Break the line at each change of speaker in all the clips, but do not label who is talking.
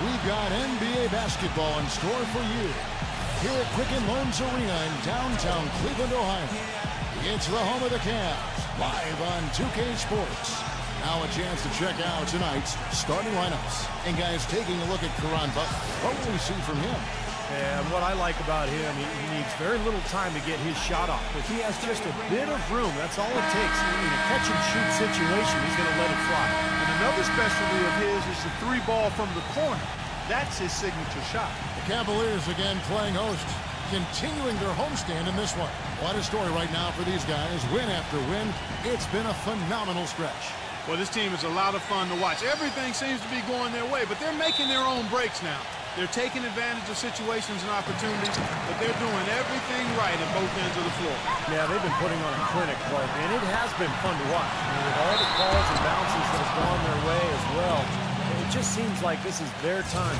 We've got NBA basketball in store for you here at Quicken Loans Arena in downtown Cleveland, Ohio. It's the home of the Cavs, live on 2K Sports. Now a chance to check out tonight's starting lineups. And guys, taking a look at Caron Butler, what will we see from him?
And what I like about him, he needs very little time to get his shot off. If he has just a bit of room, that's all it takes. In a catch-and-shoot situation, he's going to let it fly.
And another specialty of his is the three ball from the corner. That's his signature shot.
The Cavaliers again playing host, continuing their homestand in this one. What a story right now for these guys. Win after win. It's been a phenomenal stretch.
Well, this team is a lot of fun to watch. Everything seems to be going their way, but they're making their own breaks now. They're taking advantage of situations and opportunities, but they're doing everything right at both ends of the floor. Yeah, they've been putting on a clinic, Clark, and it has been fun to watch. With all the calls and bounces that have gone their way as well, it just seems like this is their time.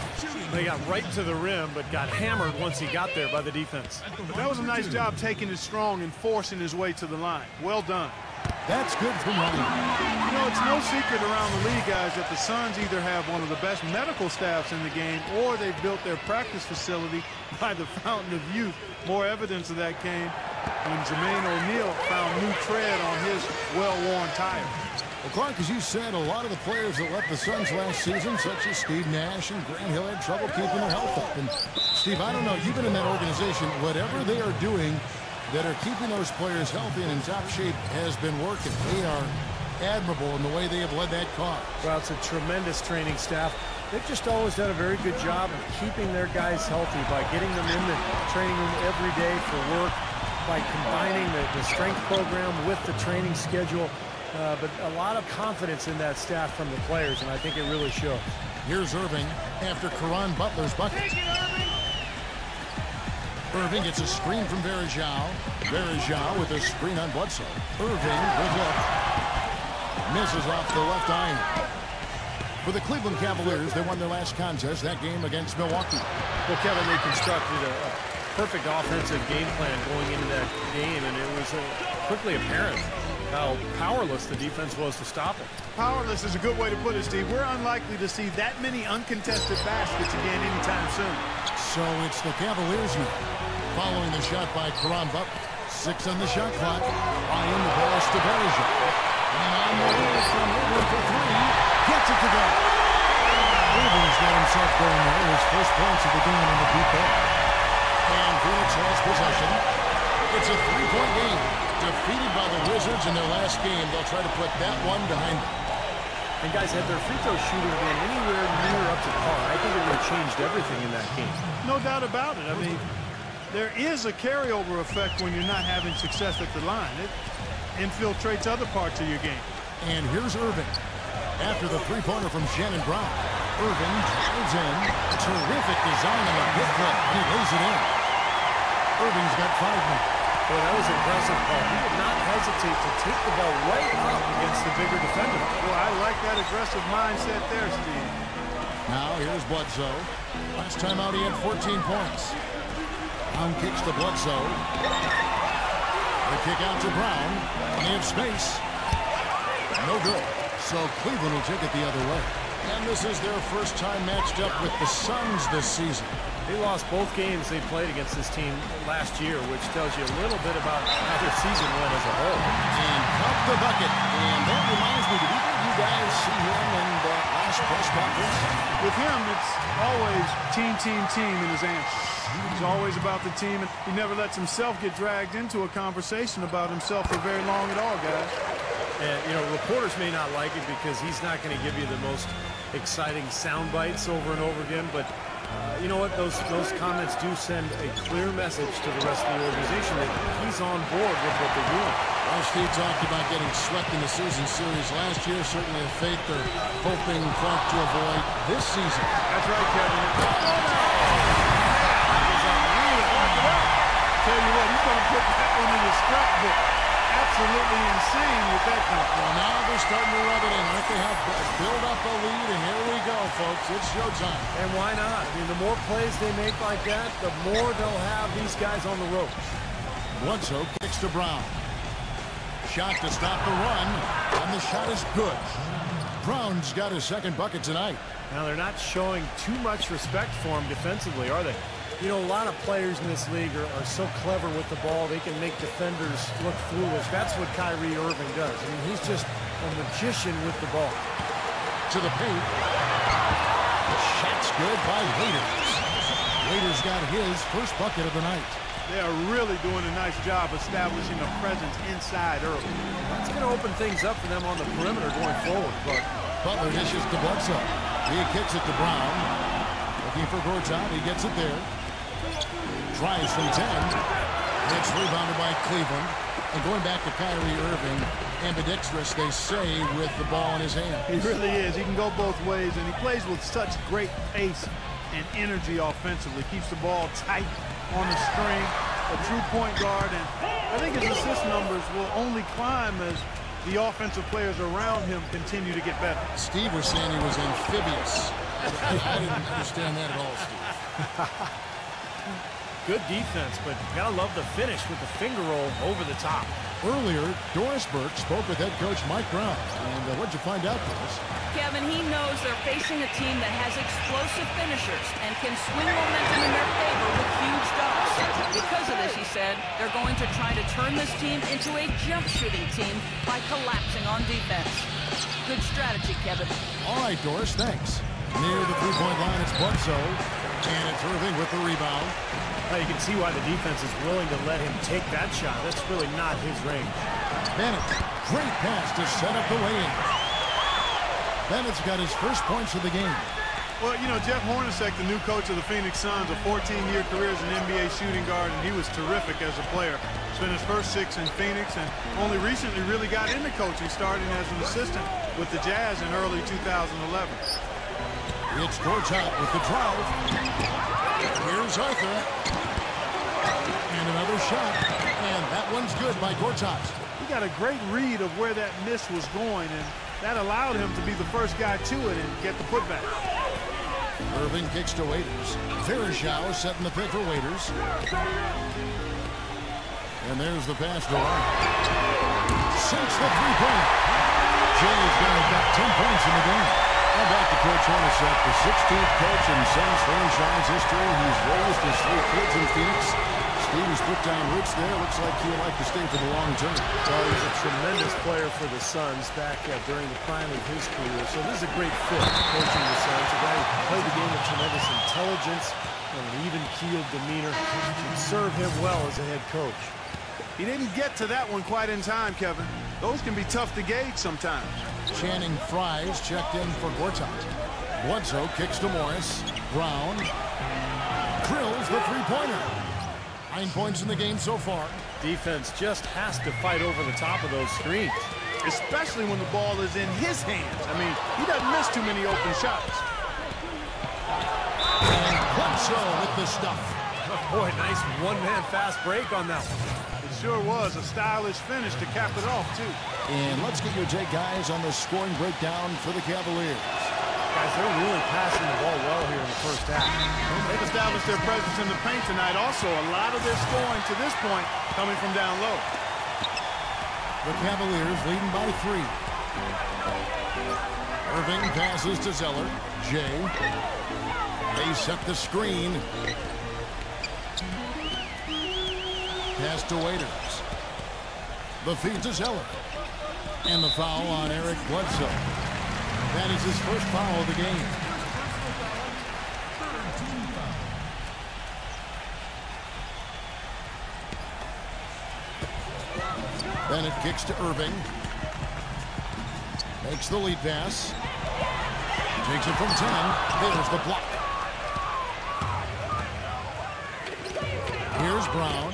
They got right to the rim, but got hammered once he got there by the defense. But that was a nice job taking it strong and forcing his way to the line. Well done.
That's good for money.
You know, it's no secret around the league, guys, that the Suns either have one of the best medical staffs in the game or they've built their practice facility by the fountain of youth. More evidence of that came when Jermaine O'Neal found new tread on his well-worn tire.
Well, Clark, as you said, a lot of the players that left the Suns last season, such as Steve Nash and Grant Hill, had trouble keeping their health up. And, Steve, I don't know, you've been in that organization. Whatever they are doing that are keeping those players healthy and in top shape has been working. They are admirable in the way they have led that cause.
Well, it's a tremendous training staff. They've just always done a very good job of keeping their guys healthy by getting them in the training room every day for work, by combining the strength program with the training schedule. But a lot of confidence in that staff from the players, and I think it really shows.
Here's Irving after Caron Butler's bucket. Irving gets a screen from Varejao. Varejao with a screen on Bledsoe. Irving, good look. Misses off the left iron. For the Cleveland Cavaliers, they won their last contest, that game against Milwaukee.
Well, Kevin, they constructed a perfect offensive game plan going into that game, and it was quickly apparent how powerless the defense was to stop it.
Powerless is a good way to put it, Steve. We're unlikely to see that many uncontested baskets again anytime soon.
So it's the Cavaliers now, following the shot by Caron Butler. 6 on the shot clock. Ryan, the pass to Varejao. And on the way from Irving for 3. Gets it to go. Irving's got himself going there. His first points of the game in the deep ball. And Phoenix has possession. It's a 3-point game. Defeated by the Wizards in their last game, they'll try to put that one behind them.
And guys, had their free throw shooting been anywhere near up to par, I think it would have changed everything in that game.
No doubt about it. I mean, there is a carryover effect when you're not having success at the line. It infiltrates other parts of your game.
And here's Irving. After the three-pointer from Shannon Brown. Irving drives in. Terrific design on the hit play. He lays it in. Irving's got 5 minutes.
Boy, that was impressive, Paul. He did not hesitate to take the ball right up against the bigger defender.
Well, I like that aggressive mindset there, Steve.
Now here's Bledsoe. Last time out he had 14 points. Brown kicks to Bledsoe. The kick out to Brown. Plenty of space. No good. So Cleveland will take it the other way. And this is their first time matched up with the Suns this season.
They lost both games they played against this team last year, which tells you a little bit about how their season went as a whole.
And cup the bucket. And that reminds me, did either of you guys see him in the last press conference?
With him, it's always team in his answer. He's always about the team, and he never lets himself get dragged into a conversation about himself for very long at all, guys.
And, you know, reporters may not like it because he's not going to give you the most exciting sound bites over and over again, but you know what? Those comments do send a clear message to the rest of the organization that he's on board with what they're doing.
Well, Steve talked about getting swept in the season series last year. Certainly a fate they're hoping Clark to avoid this season.
That's right, Kevin. Tell you what, he's going to put that one in his scrapbook. Absolutely insane with that come.
Well, now they're starting to rub it in. They have build up a lead, and here we go, folks. It's showtime.
And why not? I mean, the more plays they make like that, the more they'll have these guys on the ropes.
Bledsoe kicks to Brown. Shot to stop the run, and the shot is good. Brown's got his second bucket tonight.
Now, they're not showing too much respect for him defensively, are they? You know, a lot of players in this league are so clever with the ball, they can make defenders look foolish. That's what Kyrie Irving does. I mean, he's just a magician with the ball.
To the paint. The shot's good by Waiters. Waiters got his first bucket of the night.
They are really doing a nice job establishing a presence inside early.
It's going to open things up for them on the perimeter going forward. But
Butler dishes to Bledsoe. He kicks it to Brown. Looking for Gortat. He gets it there. Tries from 10. It's rebounded by Cleveland. And going back to Kyrie Irving, ambidextrous, they say, with the ball in his hand.
He really is. He can go both ways, and he plays with such great pace and energy offensively. Keeps the ball tight on the string, a true point guard, and I think his assist numbers will only climb as the offensive players around him continue to get better.
Steve was saying he was amphibious. I didn't understand that at all, Steve.
good defense, but you got to love the finish with the finger roll over the top.
Earlier, Doris Burke spoke with head coach Mike Brown. And what'd you find out, Doris?
Kevin, he knows they're facing a team that has explosive finishers and can swing momentum in their favor with huge dunks. Because of this, he said, they're going to try to turn this team into a jump shooting team by collapsing on defense. Good strategy, Kevin.
All right, Doris, thanks. Near the three-point line, it's Bledsoe. And it's Irving with the rebound.
Now you can see why the defense is willing to let him take that shot. That's really not his range.
Bennett, great pass to set up the lane. Bennett's got his first points of the game.
Well, you know, Jeff Hornacek, the new coach of the Phoenix Suns, a 14-year career as an NBA shooting guard, and he was terrific as a player. Spent his first 6 in Phoenix and only recently really got into coaching, starting as an assistant with the Jazz in early 2011.
It's Gortat with the drive. Here's Arthur. And another shot. And that one's good by Gortat.
He got a great read of where that miss was going, and that allowed him to be the first guy to it and get the putback.
Irving kicks to Waiters. Verishao setting the pick for Waiters. And there's the pass to Arthur. Sinks the three-pointer. Jay's got 10 points in the game. Now back to Coach Hornacek, the 16th coach in Suns franchise history. He's raised his 3 kids in Phoenix. Steve's put down roots there. Looks like he'll like to stay for the long term.
Well, he's a tremendous player for the Suns back during the prime of his career. So this is a great fit coaching the Suns. A guy who played the game with tremendous intelligence and an even-keeled demeanor. Should serve him well as a head coach.
He didn't get to that one quite in time, Kevin. Those can be tough to gauge sometimes.
Channing Fries checked in for Gortat. Bledsoe kicks to Morris. Brown drills the three-pointer. 9 points in the game so far.
Defense just has to fight over the top of those screens.
Especially when the ball is in his hands. I mean, he doesn't miss too many open shots.
And Bledsoe with the stuff.
Oh, boy, nice one-man fast break on that one.
It sure was a stylish finish to cap it off, too.
And let's get your take, guys, on the scoring breakdown for the Cavaliers.
Guys, they're really passing the ball well here in the first half.
They've established their presence in the paint tonight. Also, a lot of their scoring to this point coming from down low.
The Cavaliers leading by 3. Irving passes to Zeller. Jay. They set the screen. Pass to Waiters. The feed to Zeller. And the foul on Eric Bledsoe. That is his first foul of the game. Bennett kicks to Irving. Makes the lead pass. Takes it from 10. There's the block. Here's Brown.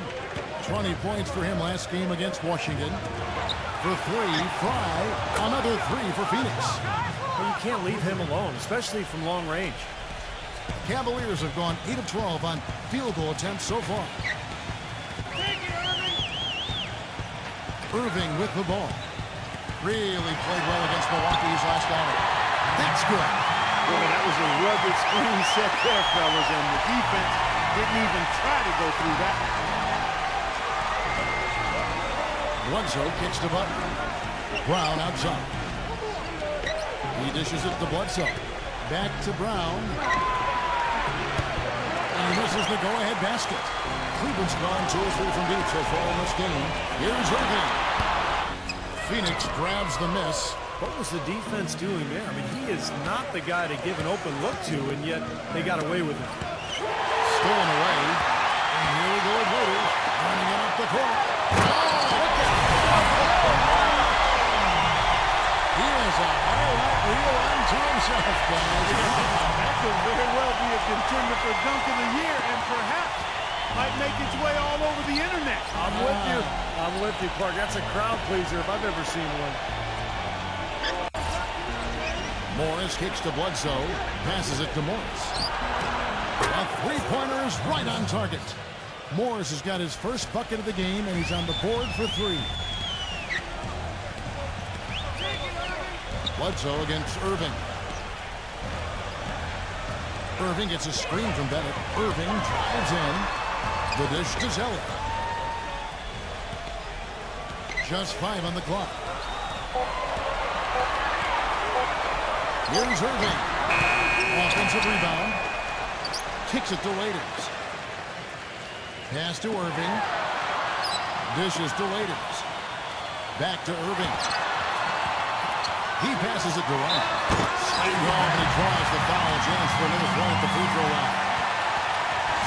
20 points for him last game against Washington. For 3, Fry. Another 3 for Phoenix.
Well, you can't leave him alone, especially from long range.
Cavaliers have gone 8 of 12 on field goal attempts so far. Irving with the ball. Really played well against Milwaukee's last outing. That's good.
Boy, that was a rugged screen set there, fellas, and the defense didn't even try to go through that. Bledsoe
kicks to Butler. Brown outside. He dishes it to Bledsoe. Back to Brown. And this is the go-ahead basket. Cleveland's gone 2 or 3 from deep so far in this game. Here's Irving. Phoenix grabs the miss.
What was the defense doing there? I mean, he is not the guy to give an open look to, and yet they got away with it.
Stolen away. And here we go with Woody. Running it up the court. Oh, look at He has a highlight reel unto himself, guys.
That could very well be a contender for Dunk of the Year, and perhaps might make its way all over the internet.
I'm with you. I'm with you, Clark. That's a crowd pleaser if I've ever seen one.
Morris kicks to Bledsoe. Passes it to Morris. A three-pointer is right on target. Morris has got his first bucket of the game, and he's on the board for 3. Bledsoe against Irving. Irving gets a screen from Bennett. Irving drives in. The dish to Zeller. Just 5 on the clock. Here's Irving. Offensive rebound. Kicks it to Waiters. Pass to Irving. Dishes to Waiters. Back to Irving. He passes it to Wright. Slide off and he draws the foul. Chance for another throw at the free throw line.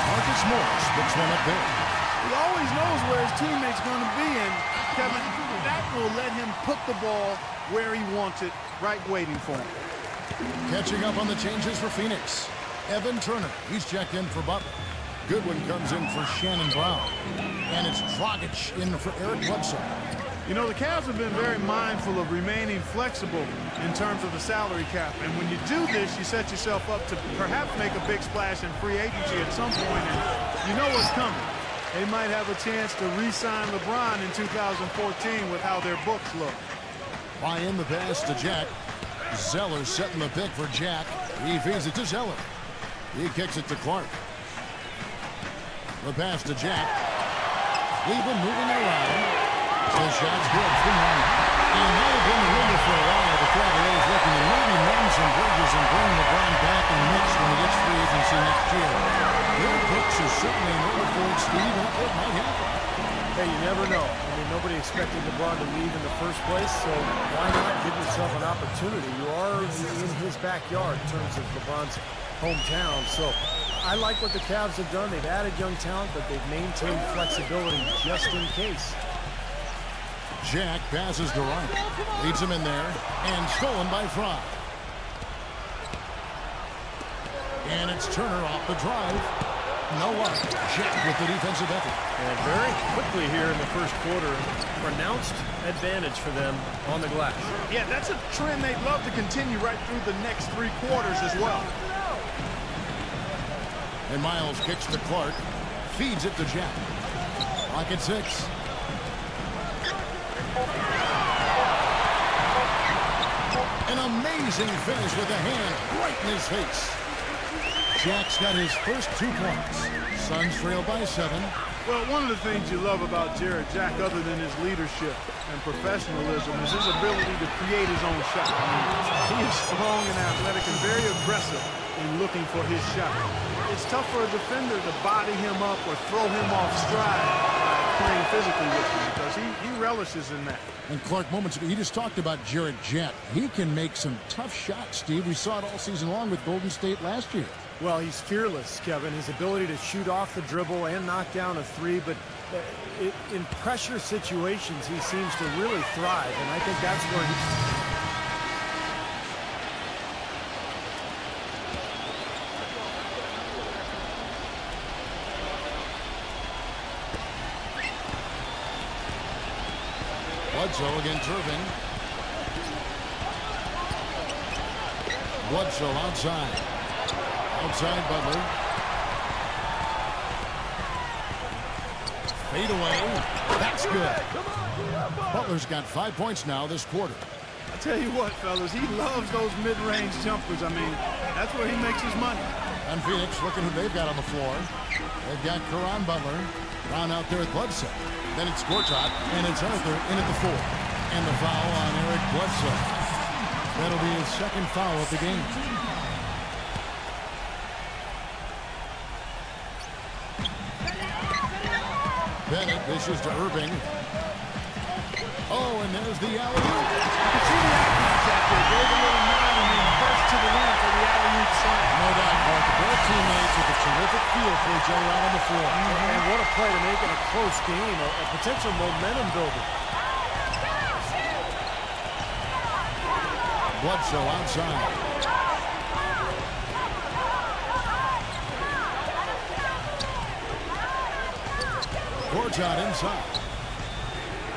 Marcus Morris picks one up there.
He always knows where his teammate's going to be, and Kevin, that will let him put the ball where he wants it, right waiting for him.
Catching up on the changes for Phoenix. Evan Turner, he's checked in for Butler. Goodwin comes in for Shannon Brown. And it's Dragic in for Eric Bledsoe.
You know, the Cavs have been very mindful of remaining flexible in terms of the salary cap. And when you do this, you set yourself up to perhaps make a big splash in free agency at some point. And you know what's coming. They might have a chance to re-sign LeBron in 2014 with how their books look.
By in the pass to Jack. Zeller setting the pick for Jack. He feeds it to Zeller. He kicks it to Clark. The pass to Jack. Cleveland moving it around. The shot's good from him. And that had been the rumor for a while. The Cavaliers looking to maybe mend some bridges and bring LeBron back in the mix when he gets free agency next year. Their picks are certainly an order for it, Steve, and it might happen.
Hey, you never know. I mean, nobody expected LeBron to leave in the first place, so why not give yourself an opportunity? You are in his backyard in terms of LeBron's hometown, so I like what the Cavs have done. They've added young talent, but they've maintained flexibility just in case.
Jack passes to Wright. Leads him in there, and stolen by Fry. And it's Turner off the drive. No luck. Jack with the defensive effort.
And very quickly here in the first quarter, pronounced advantage for them on the glass.
Yeah, that's a trend they'd love to continue right through the next 3 quarters as well.
And Miles kicks to Clark. Feeds it to Jack. Clock at 6. An amazing finish with a hand right in his face. Jack's got his first 2 points. Suns trail by 7.
Well, one of the things you love about Jared Jack, other than his leadership and professionalism, is his ability to create his own shot. I mean, he is strong and athletic and very aggressive in looking for his shot. It's tough for a defender to body him up or throw him off stride playing physically with him because he relishes in that.
And Clark, moments ago, he just talked about Jared Jack. He can make some tough shots, Steve. We saw it all season long with Golden State last year.
Well, he's fearless, Kevin. His ability to shoot off the dribble and knock down a 3, but in pressure situations, he seems to really thrive, and I think that's where he...
Bledsoe against Irving. Bledsoe outside. Outside Butler. Fade away. That's good. Butler's got 5 points now this quarter.
I tell you what, fellas, he loves those mid-range jumpers. I mean, that's where he makes his money.
And Phoenix, looking who they've got on the floor. They've got Caron Butler. Brown out there with Bledsoe. Then it's Gortat, and it's Arthur in at the 4. And the foul on Eric Bledsoe. That'll be his second foul of the game. Bennett dishes to Irving. Oh, and there's the alley-oop.
You can see the athletes out there. Gave a little nod and then burst to the rim for the alley-oop slam.
No doubt, Mark. Both teammates with a terrific feel for each other out on the floor.
And what a play to make it a close game, a potential momentum builder.
Bledsoe outside. Gortat inside.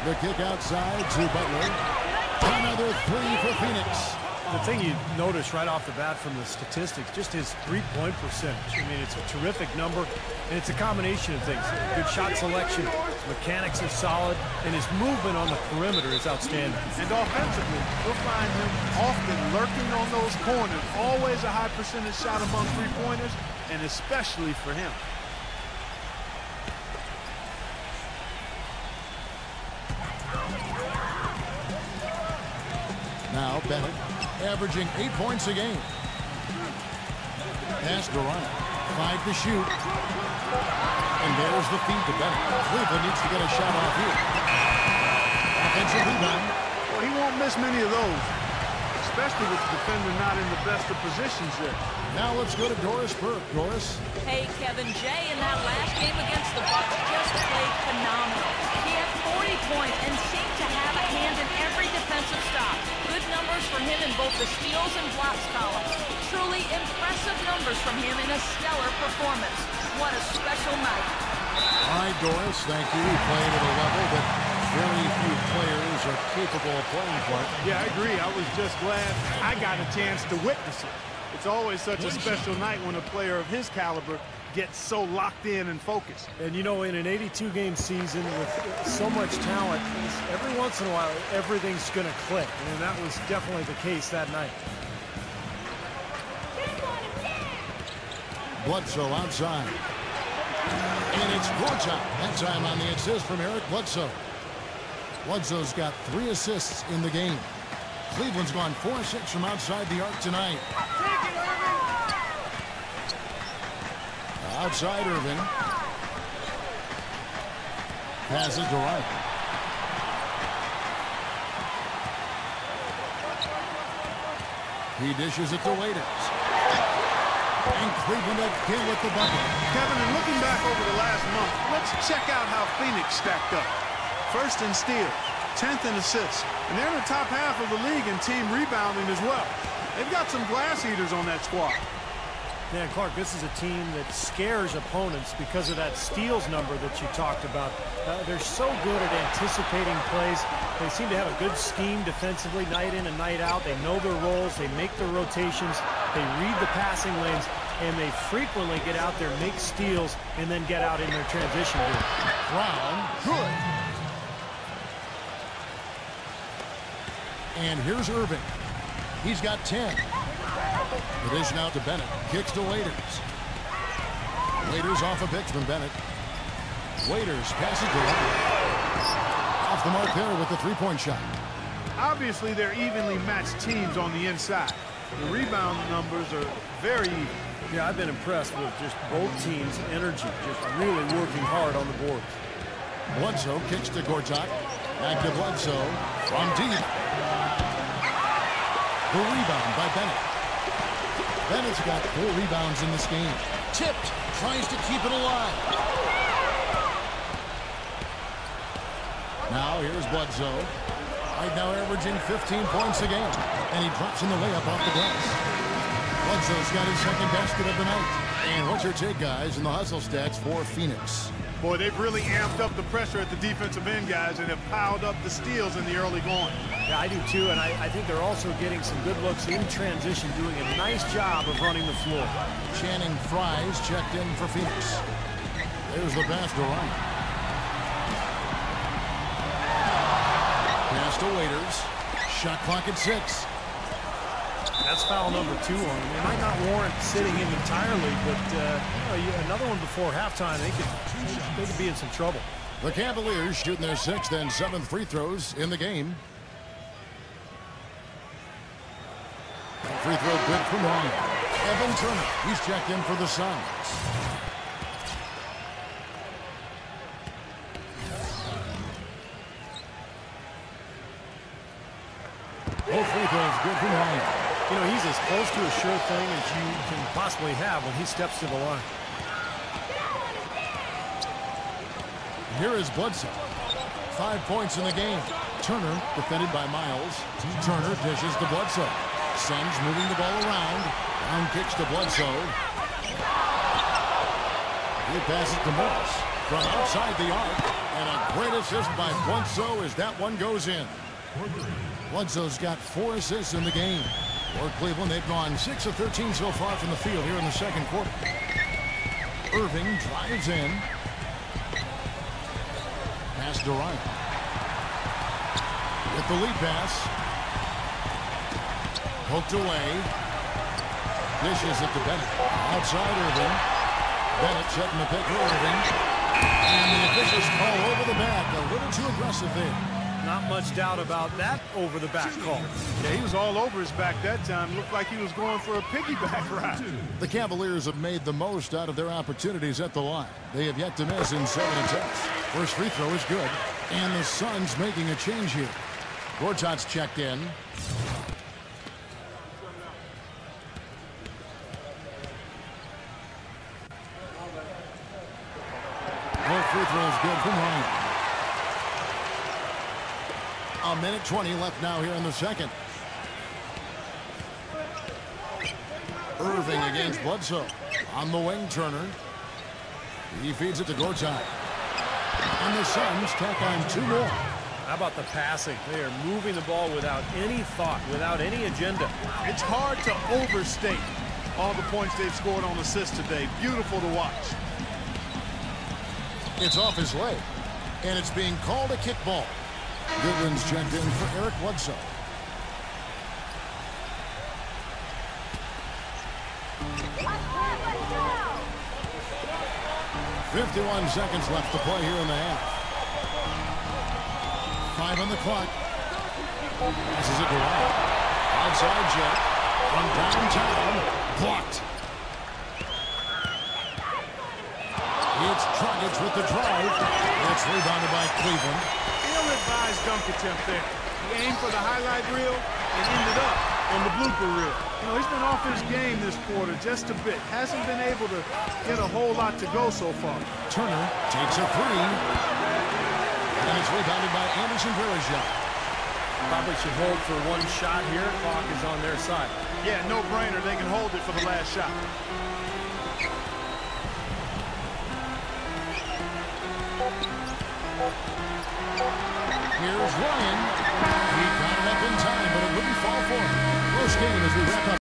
The kick outside to Butler. Another three for Phoenix.
The thing you notice right off the bat from the statistics, just his three-point percentage. I mean, it's a terrific number, and it's a combination of things. Good shot selection, his mechanics are solid, and his movement on the perimeter is outstanding.
And offensively, we'll find him often lurking on those corners. Always a high percentage shot among three-pointers, and especially for him.
Now Bennett, averaging 8 points a game. Pass Durant. 5 to shoot. And there's the feed to Bennett. Cleveland needs to get a shot off here. Offensive rebound.
Well, he won't miss many of those, especially with the defender not in the best of positions there.
Now let's go to Doris Burke. Doris.
Hey, Kevin, Jay in that last game against the Bucks just played phenomenal. He had 40 points and seemed to have a hand in every defensive stop. Good numbers for him in both the steals and blocks columns. Truly impressive numbers from him in a stellar performance. What a special night.
All right, Doris, thank you. He played at a level that very few players are capable of playing for.
Yeah, I agree. I was just glad I got a chance to witness it. It's always such a special night when a player of his caliber gets so locked in and focused.
And, you know, in an 82-game season with so much talent, every once in a while, everything's going to click. And that was definitely the case that night.
Bledsoe outside. And it's Gortat. That time on the assist from Eric Bledsoe. Bledsoe's got 3 assists in the game. Cleveland's gone 4-6 from outside the arc tonight. Outside Irving. Passes to Wright. He dishes it to Waiters. And Cleveland again with the bucket.
Kevin, and looking back over the last month, let's check out how Phoenix stacked up. First in steals, 10th in assists, and they're in the top half of the league in team rebounding as well. They've got some glass eaters on that squad.
Yeah, Clark, this is a team that scares opponents because of that steals number that you talked about. They're so good at anticipating plays. They seem to have a good scheme defensively night in and night out. They know their roles. They make their rotations. They read the passing lanes, and they frequently get out there, make steals, and then get out in their transition game.
Brown, good. And here's Irving. He's got 10. The dish now to Bennett. Kicks to Waiters. Waiters off a pitch from Bennett. Waiters passes to Irving. Off the mark there with the three-point shot.
Obviously, they're evenly matched teams on the inside. The rebound numbers are very even.
Yeah, I've been impressed with just both teams' energy, just really working hard on the boards.
Bledsoe kicks to Gortat. Back to Bledsoe from deep. The rebound by Bennett. Bennett's got 4 rebounds in this game. Tipped. Tries to keep it alive. Now here's Bledsoe. Right now averaging 15 points a game. And he drops in the layup off the glass. Bledsoe's got his second basket of the night. And what's your take, guys, in the hustle stats for Phoenix?
Boy, they've really amped up the pressure at the defensive end, guys, and have piled up the steals in the early going.
Yeah, I do too, and I think they're also getting some good looks in transition, doing a nice job of running the floor.
Channing Fries checked in for Phoenix. There's the pass to Ryan. Pass to Waiters. Shot clock at 6.
That's foul number 2 on him. It might not warrant sitting him entirely, but another one before halftime, they could be in some trouble.
The Cavaliers shooting their 6th and 7th free throws in the game. free throw good from Ryan. Evan Turner, he's checked in for the Suns. Both free throws good from Ryan.
You know, he's as close to a sure thing as you can possibly have when he steps to the line.
Here is Bledsoe. 5 points in the game. Turner defended by Miles. Turner dishes to Bledsoe. Suns moving the ball around. Down kicks to Bledsoe. He passes to Morris from outside the arc. And a great assist by Bledsoe as that one goes in. Bledsoe's got 4 assists in the game. For Cleveland, they've gone 6 of 13 so far from the field here in the second quarter. Irving drives in. Pass to Ryan. With the lead pass. Poked away. Dishes it to Bennett. Outside Irving. Bennett setting the pick for Irving. And the officials call over the back. A little too aggressive there.
Not much doubt about that over-the-back call.
Yeah, he was all over his back that time. Looked like he was going for a piggyback ride.
The Cavaliers have made the most out of their opportunities at the line. They have yet to miss in 7 attempts. First free throw is good. And the Suns making a change here. Gortat's checked in. Both free throws good from Ryan. A minute 20 left now here in the second. Irving against Bledsoe. On the wing, Turner. He feeds it to Gortat. And the Suns tack on 2 more.
How about the passing? They are moving the ball without any thought, without any agenda.
It's hard to overstate all the points they've scored on assists today. Beautiful to watch.
It's off his leg. And it's being called a kickball. Goodwin's checked in for Eric Bledsoe. .51 seconds left to play here in the half. 5 on the clock. Passes it to Ryan. Outside jet. From downtown. Blocked. It's Dragic with the drive. It's rebounded by Cleveland.
Ill-advised dunk attempt there. He aimed for the highlight reel and ended up on the blooper reel. You know, he's been off his game this quarter just a bit. Hasn't been able to get a whole lot to go so far.
Turner takes a 3. And it's rebounded by Anderson Varejao.
Probably should hold for 1 shot here. Clock is on their side.
Yeah, no-brainer. They can hold it for the last shot.
Here's Ryan. He got it up in time, but it wouldn't fall for him. Close game as we wrap up.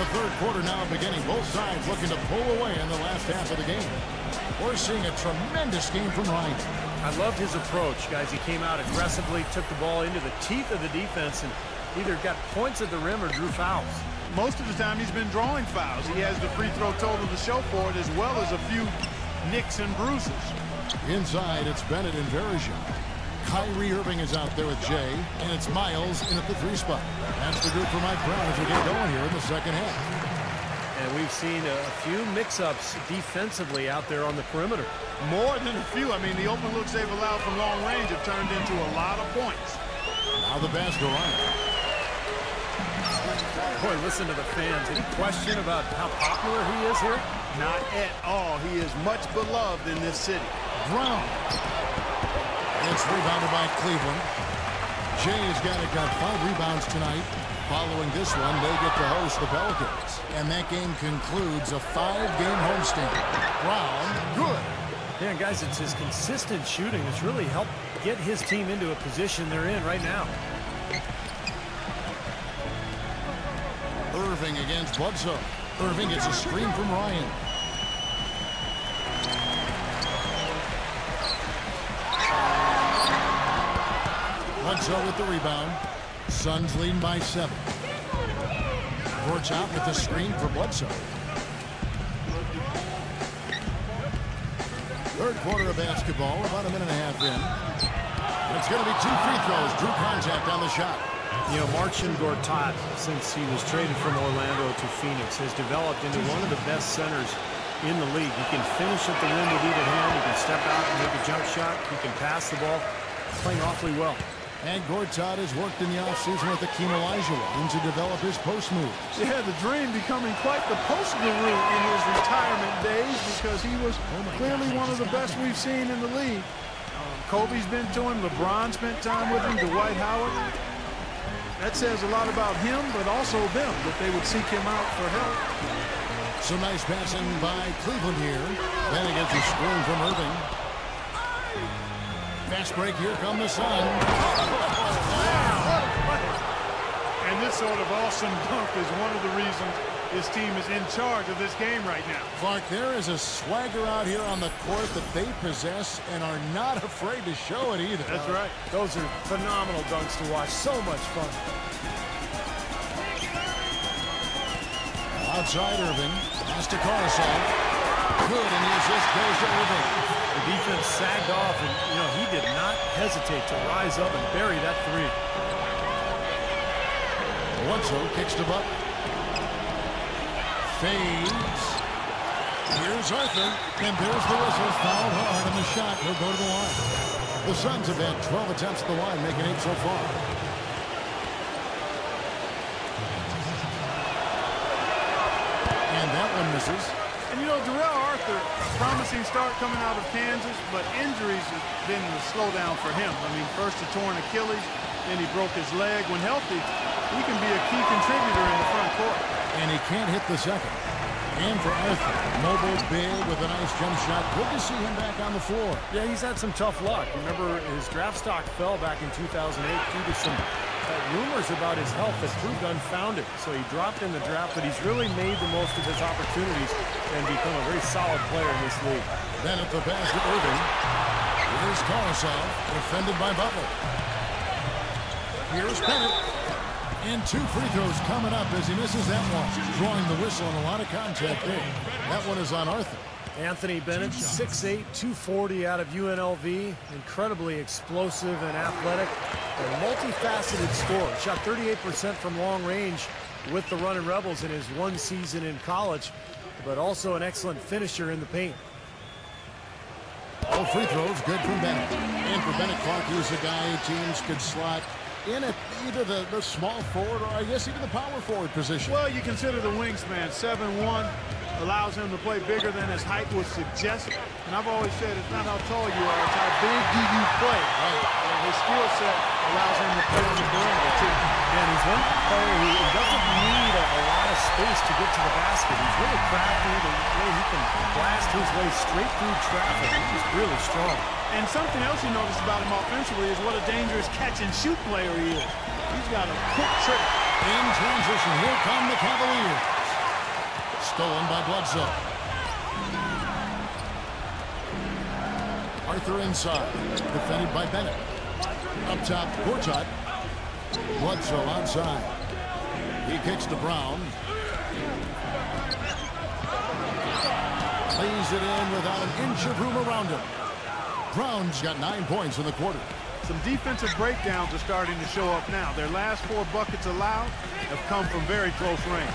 The third quarter now beginning. Both sides looking to pull away in the last half of the game. We're seeing a tremendous game from Ryan.
I loved his approach, guys. He came out aggressively, took the ball into the teeth of the defense, and either got points at the rim or drew fouls.
Most of the time he's been drawing fouls. He has the free throw total to show for it, as well as a few nicks and bruises.
Inside, it's Bennett and Varejao. Kyrie Irving is out there with Jay, and it's Miles in at the 3 spot. That's the group for Mike Brown as we get going here in the second half.
And we we've seen a few mix-ups defensively out there on the perimeter.
More than a few. I mean, the open looks they've allowed from long range have turned into a lot of points.
Now the basket line.
Boy, listen to the fans. Any question about how popular he is here?
Not at all. He is much beloved in this city.
Brown. It's rebounded by Cleveland. Jay's got 5 rebounds tonight. Following this one, they get to host the Pelicans. And that game concludes a 5-game homestand. Brown, good.
Yeah, guys, it's his consistent shooting that's really helped get his team into a position they're in right now.
Irving against Bledsoe. Irving gets a screen from Ryan. Bledsoe with the rebound. Suns leading by 7. Courts out with the screen for Bledsoe. Third quarter of basketball, about a minute and a half in. It's going to be 2 free throws. Drew contact on the shot.
You know, Marcin Gortat, since he was traded from Orlando to Phoenix, has developed into one of the best centers in the league. He can finish at the rim with either hand. He can step out and make a jump shot. He can pass the ball. Playing awfully well.
And Gortat has worked in the offseason with Akeem Olajuwon to develop his post moves.
Yeah, the dream becoming quite the post guru in his retirement days because he was clearly one of the best we've seen in the league. Kobe's been to him. LeBron spent time with him. Dwight Howard. That says a lot about him, but also them, that they would seek him out for help.
Some nice passing by Cleveland here. Then he gets a screen from Irving. Fast break, here come the Sun.
And this sort of awesome dunk is one of the reasons this team is in charge of this game right now.
Clark, there is a swagger out here on the court that they possess and are not afraid to show it either.
That's right.
Those are phenomenal dunks to watch. So much fun.
Outside Irving. Pass to Carsall. Good, and the assist goes to Irving.
The defense sagged off, and, you know, he did not hesitate to rise up and bury that 3.
Bledsoe kicks to Buck. Fades. Here's Arthur, and there's the whistle. Fouled hard on the shot. He'll go to the line. The Suns have had 12 attempts at the line, making 8 so far. And that one misses.
And, you know, Darrell Arthur, promising start coming out of Kansas, but injuries have been the slowdown for him. I mean, first a torn Achilles, then he broke his leg. When healthy, he can be a key contributor in the front court.
And he can't hit the second. And for Arthur, mobile, big, with a nice jump shot. Good to see him back on the floor.
Yeah, he's had some tough luck. Remember, his draft stock fell back in 2008 due to some rumors about his health that proved unfounded. So he dropped in the draft, but he's really made the most of his opportunities and become a very solid player in this league.
Then at the basket, Irving. Here's Carsall, defended by Butler. Here's Bennett. And 2 free throws coming up as he misses that one. Drawing the whistle and a lot of contact there. That one is on Arthur.
Anthony Bennett, 6'8", 240 out of UNLV. Incredibly explosive and athletic. A multifaceted scorer. Shot 38% from long range with the Runnin' Rebels in his 1 season in college, but also an excellent finisher in the paint.
All free throws good from Bennett. And for Bennett, Clark, he's a guy teams could slot in at either the small forward or I guess even the power forward position.
Well, you consider the wingspan. 7'1", allows him to play bigger than his height would suggest. And I've always said it's not how tall you are, it's how big do you play. Right. And his skill set allows him to play on the perimeter, too.
And he's one player who doesn't need a lot of space to get to the basket. He's really crafty. The way he can blast his way straight through traffic. He's really strong.
And something else you notice about him offensively is what a dangerous catch-and-shoot player he is. He's got a quick trick.
In transition, here come the Cavaliers. Stolen by Bledsoe. Arthur inside, defended by Bennett. Up top, Gortat. Bledsoe outside. He kicks to Brown. Lays it in without an inch of room around him. Brown's got 9 points in the quarter.
Some defensive breakdowns are starting to show up now. Their last 4 buckets allowed have come from very close range.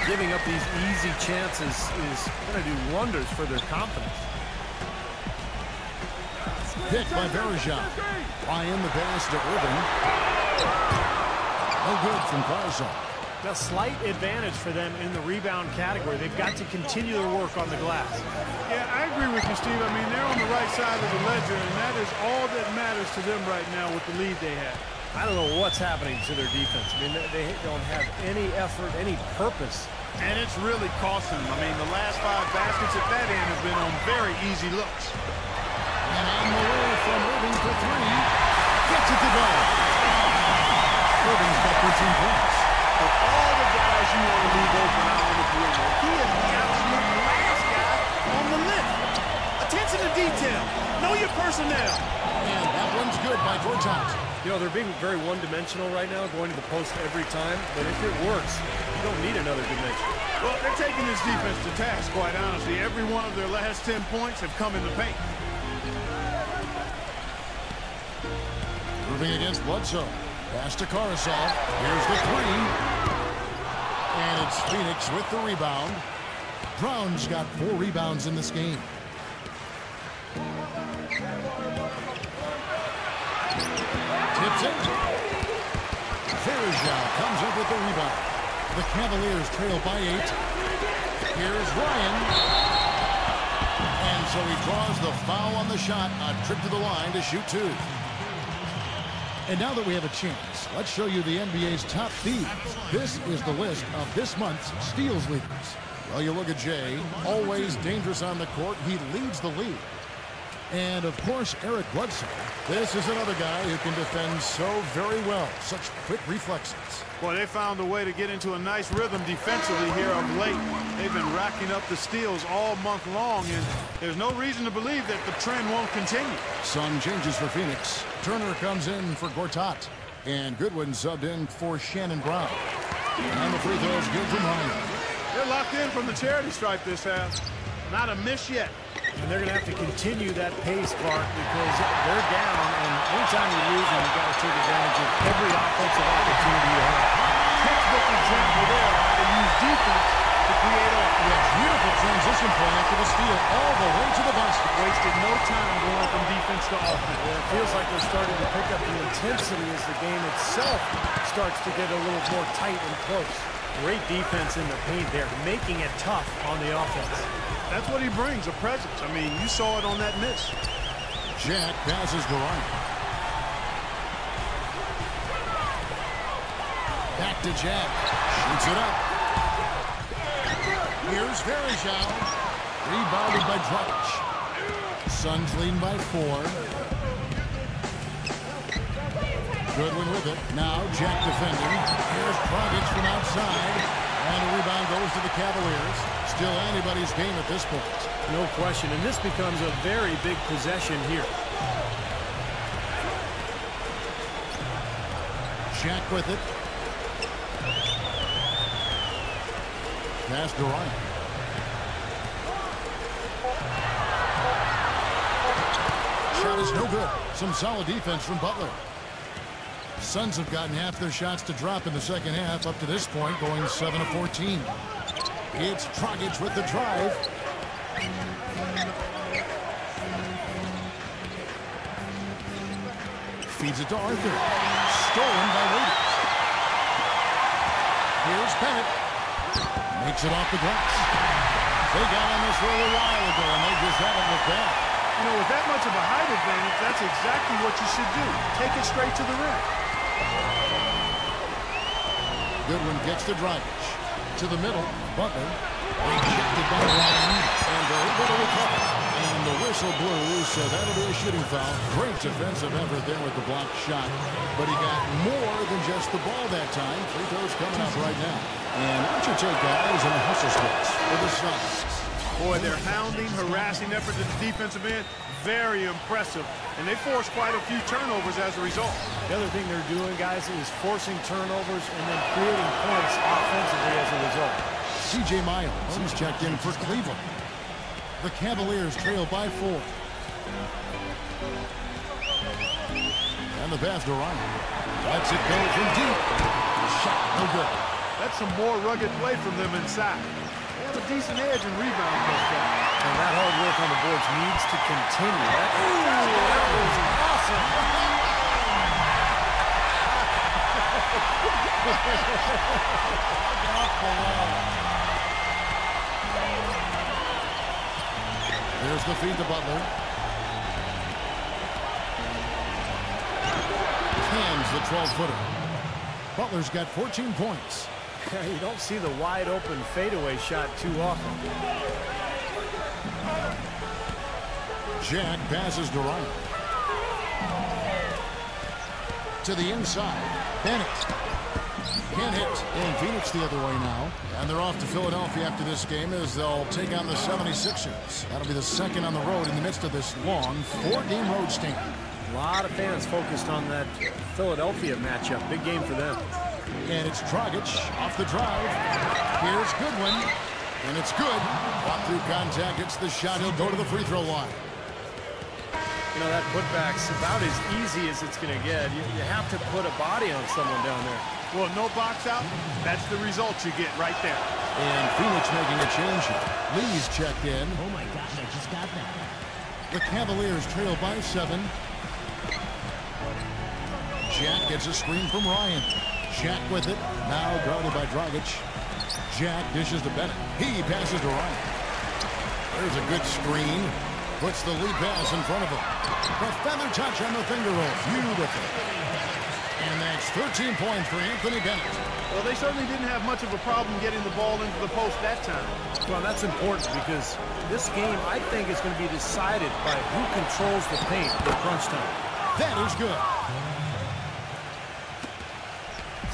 Giving up these easy chances is going to do wonders for their confidence.
Hit by Bergeron. Ryan, the pass to Irving. No good from Carsall.
A slight advantage for them in the rebound category. They've got to continue their work on the glass.
Yeah, I agree with you, Steve. I mean, they're on the right side of the ledger, and that is all that matters to them right now with the lead they have.
I don't know what's happening to their defense. I mean, they don't have any effort, any purpose.
And it's really costing them. I mean, the last 5 baskets at that end have been on very easy looks.
And on the way from Irving for 3. Gets it to go. Irving's got 13 points.
Of all the guys you want to leave open out on the perimeter, he is the absolute last guy on the list. Attention to detail. Know your personnel.
And that one's good by Gortat.
You know, they're being very one-dimensional right now, going to the post every time. But if it works, you don't need another dimension.
Well, they're taking this defense to task, quite honestly. Every one of their last 10 points have come in the paint.
Irving against Bledsoe. Pass to Carsall. Here's the 3. And it's Phoenix with the rebound. Brown's got 4 rebounds in this game. Tips it. Bergeron comes up with the rebound. The Cavaliers trail by 8. Here's Ryan. And so he draws the foul on the shot. A trip to the line to shoot 2. And now that we have a chance, let's show you the NBA's top thieves. This is the list of this month's steals leaders. Well, you look at Jay, always dangerous on the court. He leads the league. And, of course, Eric Bledsoe. This is another guy who can defend so very well. Such quick reflexes.
Boy, they found a way to get into a nice rhythm defensively here of late. They've been racking up the steals all month long, and there's no reason to believe that the trend won't continue.
Some changes for Phoenix. Turner comes in for Gortat. And Goodwin subbed in for Shannon Brown. And the free throw's good from Ryan.
They're locked in from the charity stripe this half. Not a miss yet.
And they're going to have to continue that pace, Clark, because they're down, and anytime you're losing, you've got to take advantage of every offensive opportunity you have.
Textbook example there, how to use defense to create offense.
Yeah, beautiful transition play after the steal all the way to the basket.
Wasted no time going from defense to offense.
Yeah, it feels like they're starting to pick up the intensity as the game itself starts to get a little more tight and close. Great defense in the paint there, making it tough on the offense.
That's what he brings, a presence. I mean, you saw it on that miss.
Jack passes to Ryan. Back to Jack. Shoots it up. Here's Bergeron. Rebounded by Dragic. Suns lead by 4. Goodwin with it. Now Jack defending. Here's Dragic from outside. And the rebound goes to the Cavaliers. Still anybody's game at this point.
No question. And this becomes a very big possession here.
Jack with it. Pass to Ryan. Shot is no good. Some solid defense from Butler. Suns have gotten half their shots to drop in the second half up to this point, going 7 of 14. It's Dragic with the drive. Feeds it to Arthur. Stolen by Waiters. Here's Bennett. Makes it off the glass. They got on this a little while ago, and they just haven't looked back.
You know, with that much of a height advantage, that's exactly what you should do. Take it straight to the rim.
Goodwin gets to Dragic. To the middle. Butler. Rejected by Ryan. And they're able to recover. And the whistle blew, so that'll be a shooting foul. Great defensive effort there with the blocked shot. But he got more than just the ball that time. Free throws coming up right now. And what's your take, guys, on the hustle splits for the Suns?
Boy, their hounding, harassing effort to the defensive end, very impressive. And they forced quite a few turnovers as a result.
The other thing they're doing, guys, is forcing turnovers and then creating points offensively as a result.
C.J. Miles, he's checked in for Cleveland. The Cavaliers trail by 4. And the pass to Ryan. Lets it go from deep. Shot no good.
That's some more rugged play from them inside. They have a decent edge in rebound thus far.
And that hard work on the boards needs to continue. That was awesome.
Here's the feed to Butler. Cans the 12-footer. Butler's got 14 points.
You don't see the wide-open fadeaway shot too often.
Jack passes to Ryan. To the inside. Bennett. Can't hit. And Phoenix the other way now. And they're off to Philadelphia after this game as they'll take on the 76ers. That'll be the second on the road in the midst of this long 4-game road stint.
A lot of fans focused on that Philadelphia matchup. Big game for them.
And it's Dragic off the drive. Here's Goodwin. And it's good. Fought through contact. It's the shot. He'll go to the free throw line.
You know, that putback's about as easy as it's going to get. You have to put a body on someone down there.
Well, no box out. That's the result you get right there.
And Phoenix making a change here. Lee's checked in.
Oh, my gosh, I just got that.
The Cavaliers trail by 7. Jack gets a screen from Ryan. Jack with it. Now guarded by Dragic. Jack dishes to Bennett. He passes to Ryan. There's a good screen. Puts the lead pass in front of him. The feather touch on the finger roll. Beautiful. And that's 13 points for Anthony Bennett.
Well, they certainly didn't have much of a problem getting the ball into the post that time.
Well, that's important because this game, I think, is going to be decided by who controls the paint in crunch time.
That is good.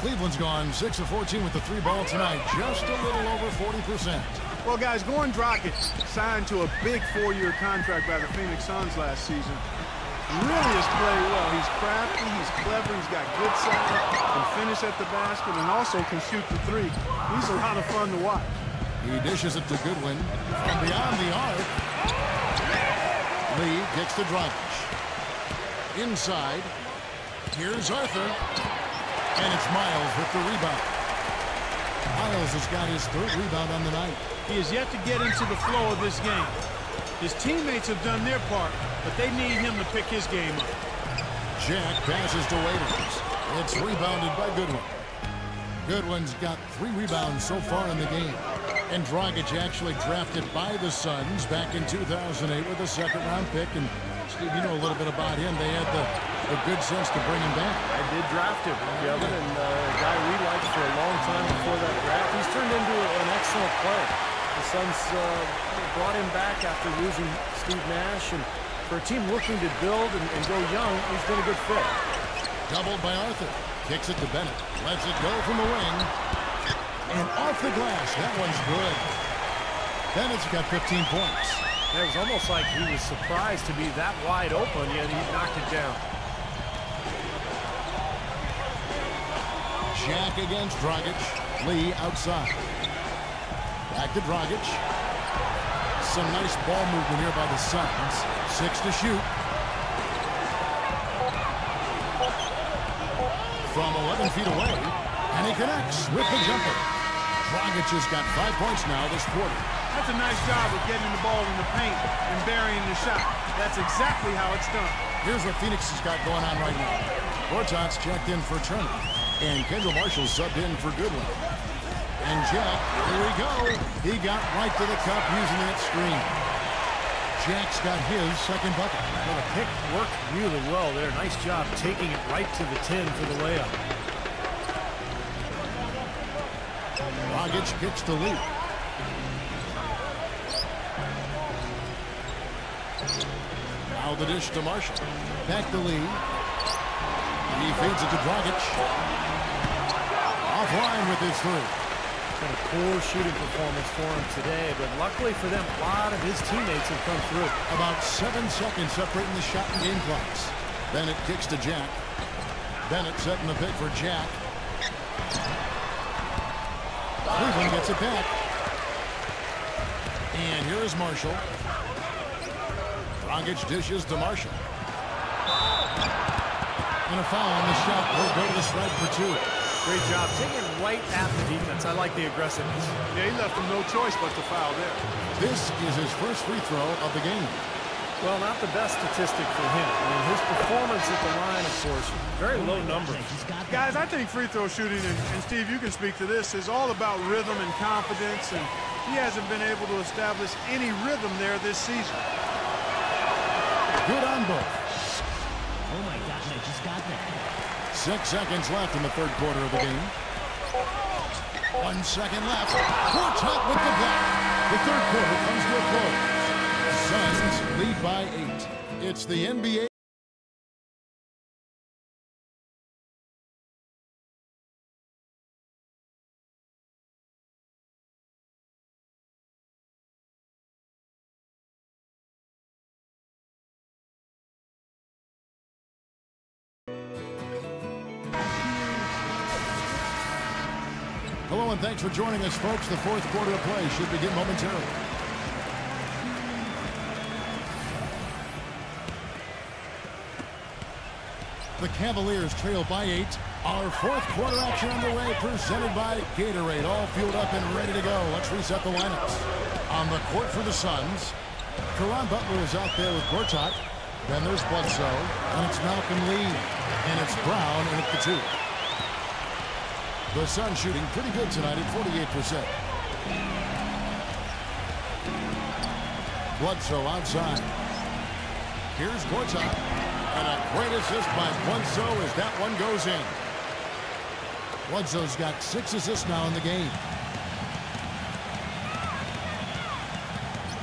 Cleveland's gone 6 of 14 with the 3-ball tonight. Just a little over 40%.
Well, guys, Goran Dragic signed to a big 4-year contract by the Phoenix Suns last season. Really has played well. He's crafty, he's clever, he's got good size, can finish at the basket, and also can shoot the three. He's a lot of fun to watch.
He dishes it to Goodwin from beyond the arc. Lee kicks to Dragic. Inside. Here's Arthur. And it's Miles with the rebound. Miles has got his 3rd rebound on the night.
He is yet to get into the flow of this game. His teammates have done their part, but they need him to pick his game up.
Jack passes to Waiters. It's rebounded by Goodwin. Goodwin's got 3 rebounds so far in the game. And Dragic actually drafted by the Suns back in 2008 with a 2nd-round pick. And Steve, you know a little bit about him. They had the good sense to bring him back.
I did draft him, Kevin, and a guy we liked for a long time before that draft. He's turned into an excellent player. The Suns brought him back after losing Steve Nash, and for a team looking to build and go young, he's been a good fit.
Doubled by Arthur. Kicks it to Bennett. Lets it go from the wing. And off the glass. That one's good. Bennett's got 15 points.
It was almost like he was surprised to be that wide open, yet he knocked it down.
Jack against Dragic. Lee outside. Back to Dragic. Some nice ball movement here by the Suns. 6 to shoot. From 11 feet away. And he connects with the jumper. Dragic has got 5 points now this quarter.
That's a nice job of getting the ball in the paint and burying the shot. That's exactly how it's done.
Here's what Phoenix has got going on right now. Gortat's checked in for Turner. And Kendall Marshall subbed in for Goodwin. And Jack, here we go. He got right to the cup using that screen. Jack's got his 2nd bucket.
Well, the pick worked really well there. Nice job taking it right to the 10 for the layup.
Dragic kicks to Lee. Now the dish to Marshall. Back to Lee. He feeds it to Dragic. Offline with his 3.
Been a poor shooting performance for him today, but luckily for them, a lot of his teammates have come through.
About 7 seconds separating the shot and game clocks. Bennett kicks to Jack. Bennett setting the pick for Jack. Cleveland gets it back. And here is Marshall. Dragic dishes to Marshall. And a foul on the shot. He'll go to the stripe for 2.
Great job. Taking it right at the defense. I like the aggressiveness.
Yeah, he left him no choice but to foul there.
This is his first free throw of the game.
Well, not the best statistic for him. I mean, his performance at the line, of course, very low numbers.
Guys, I think free throw shooting, and Steve, you can speak to this, is all about rhythm and confidence, and he hasn't been able to establish any rhythm there this season.
Good on both.
Oh my gosh, I just got that.
6 seconds left in the third quarter of the game. 1 second left. Gortat with the block. The third quarter comes to a close. Suns lead by 8. It's the NBA. Hello and thanks for joining us, folks. The fourth quarter of play should begin momentarily. The Cavaliers trail by 8. Our fourth quarter action underway, presented by Gatorade. All fueled up and ready to go. Let's reset the lineups. On the court for the Suns, Caron Butler is out there with Gortat. Then there's Bledsoe, and it's Malcolm Lee, and it's Brown in at the 2. The Suns shooting pretty good tonight at 48%. Bledsoe outside. Here's Gortat. And a great assist by Bledsoe as that one goes in. Bledsoe's got 6 assists now in the game.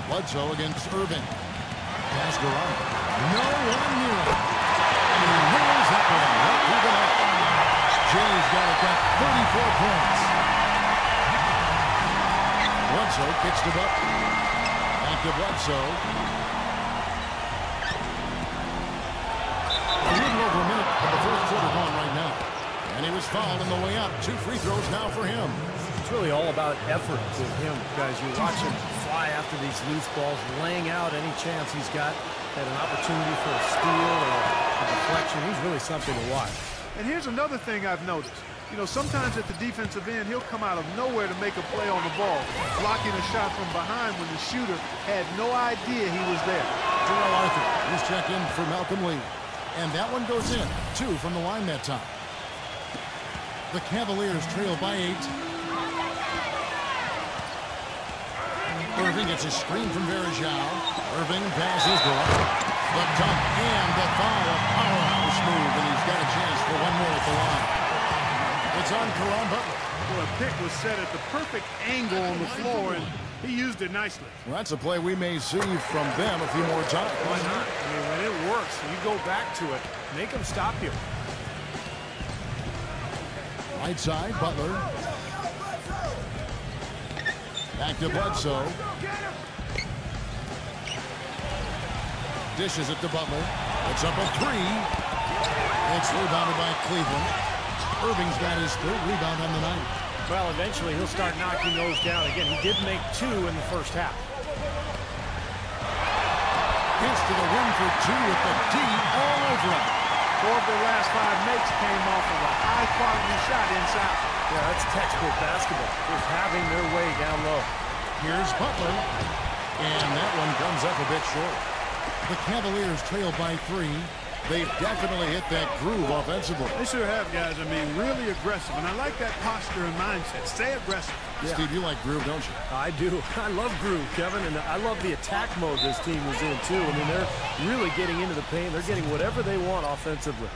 Bledsoe against Irving. Pass Durant. No one near him. And he wins that one right through the net. Jay's got it back 34 points. Bledsoe pitched it up. Back to Bledsoe. A little over a minute of the fourth quarter gone right now. And he was fouled on the way up. 2 free throws now for him.
It's really all about effort with him, guys. You watch him fly after these loose balls, laying out any chance he's got at an opportunity for a steal or a deflection. He's really something to watch.
And here's another thing I've noticed. You know, sometimes at the defensive end, he'll come out of nowhere to make a play on the ball, blocking a shot from behind when the shooter had no idea he was there.
Terrell Arthur, he's checked in for Malcolm Lee. And that one goes in. 2 from the line that time. The Cavaliers trail by 8. Irving gets a screen from Varejao. Irving passes Durant. The dunk and the foul. A powerhouse move, and he's got a chance for one more at the line. It's on Caron Butler.
Well, a pick was set at the perfect angle on the floor, and he used it nicely.
Well, that's a play we may see from them a few more times.
Why not? I mean, when it works, you go back to it. Make them stop you.
Right side, Butler. Back to Bledsoe. Dishes it to Butler. It's up a 3. It's rebounded by Cleveland. Irving's got his 3rd rebound on the night.
Well, eventually he'll start knocking those down. Again, he did make 2 in the first half.
Gets to the rim for 2 with the D all over him.
4 of their last 5 makes came off of a high-quality shot inside.
Yeah, that's textbook basketball. Just having their way down low.
Here's Butler. And that one comes up a bit short. The Cavaliers trail by 3. They've definitely hit that groove offensively.
They sure have, guys. I mean, really aggressive. And I like that posture and mindset. Stay aggressive.
Yeah. Steve, you like groove, don't you?
I do. I love groove, Kevin. And I love the attack mode this team is in, too. I mean, they're really getting into the paint. They're getting whatever they want offensively.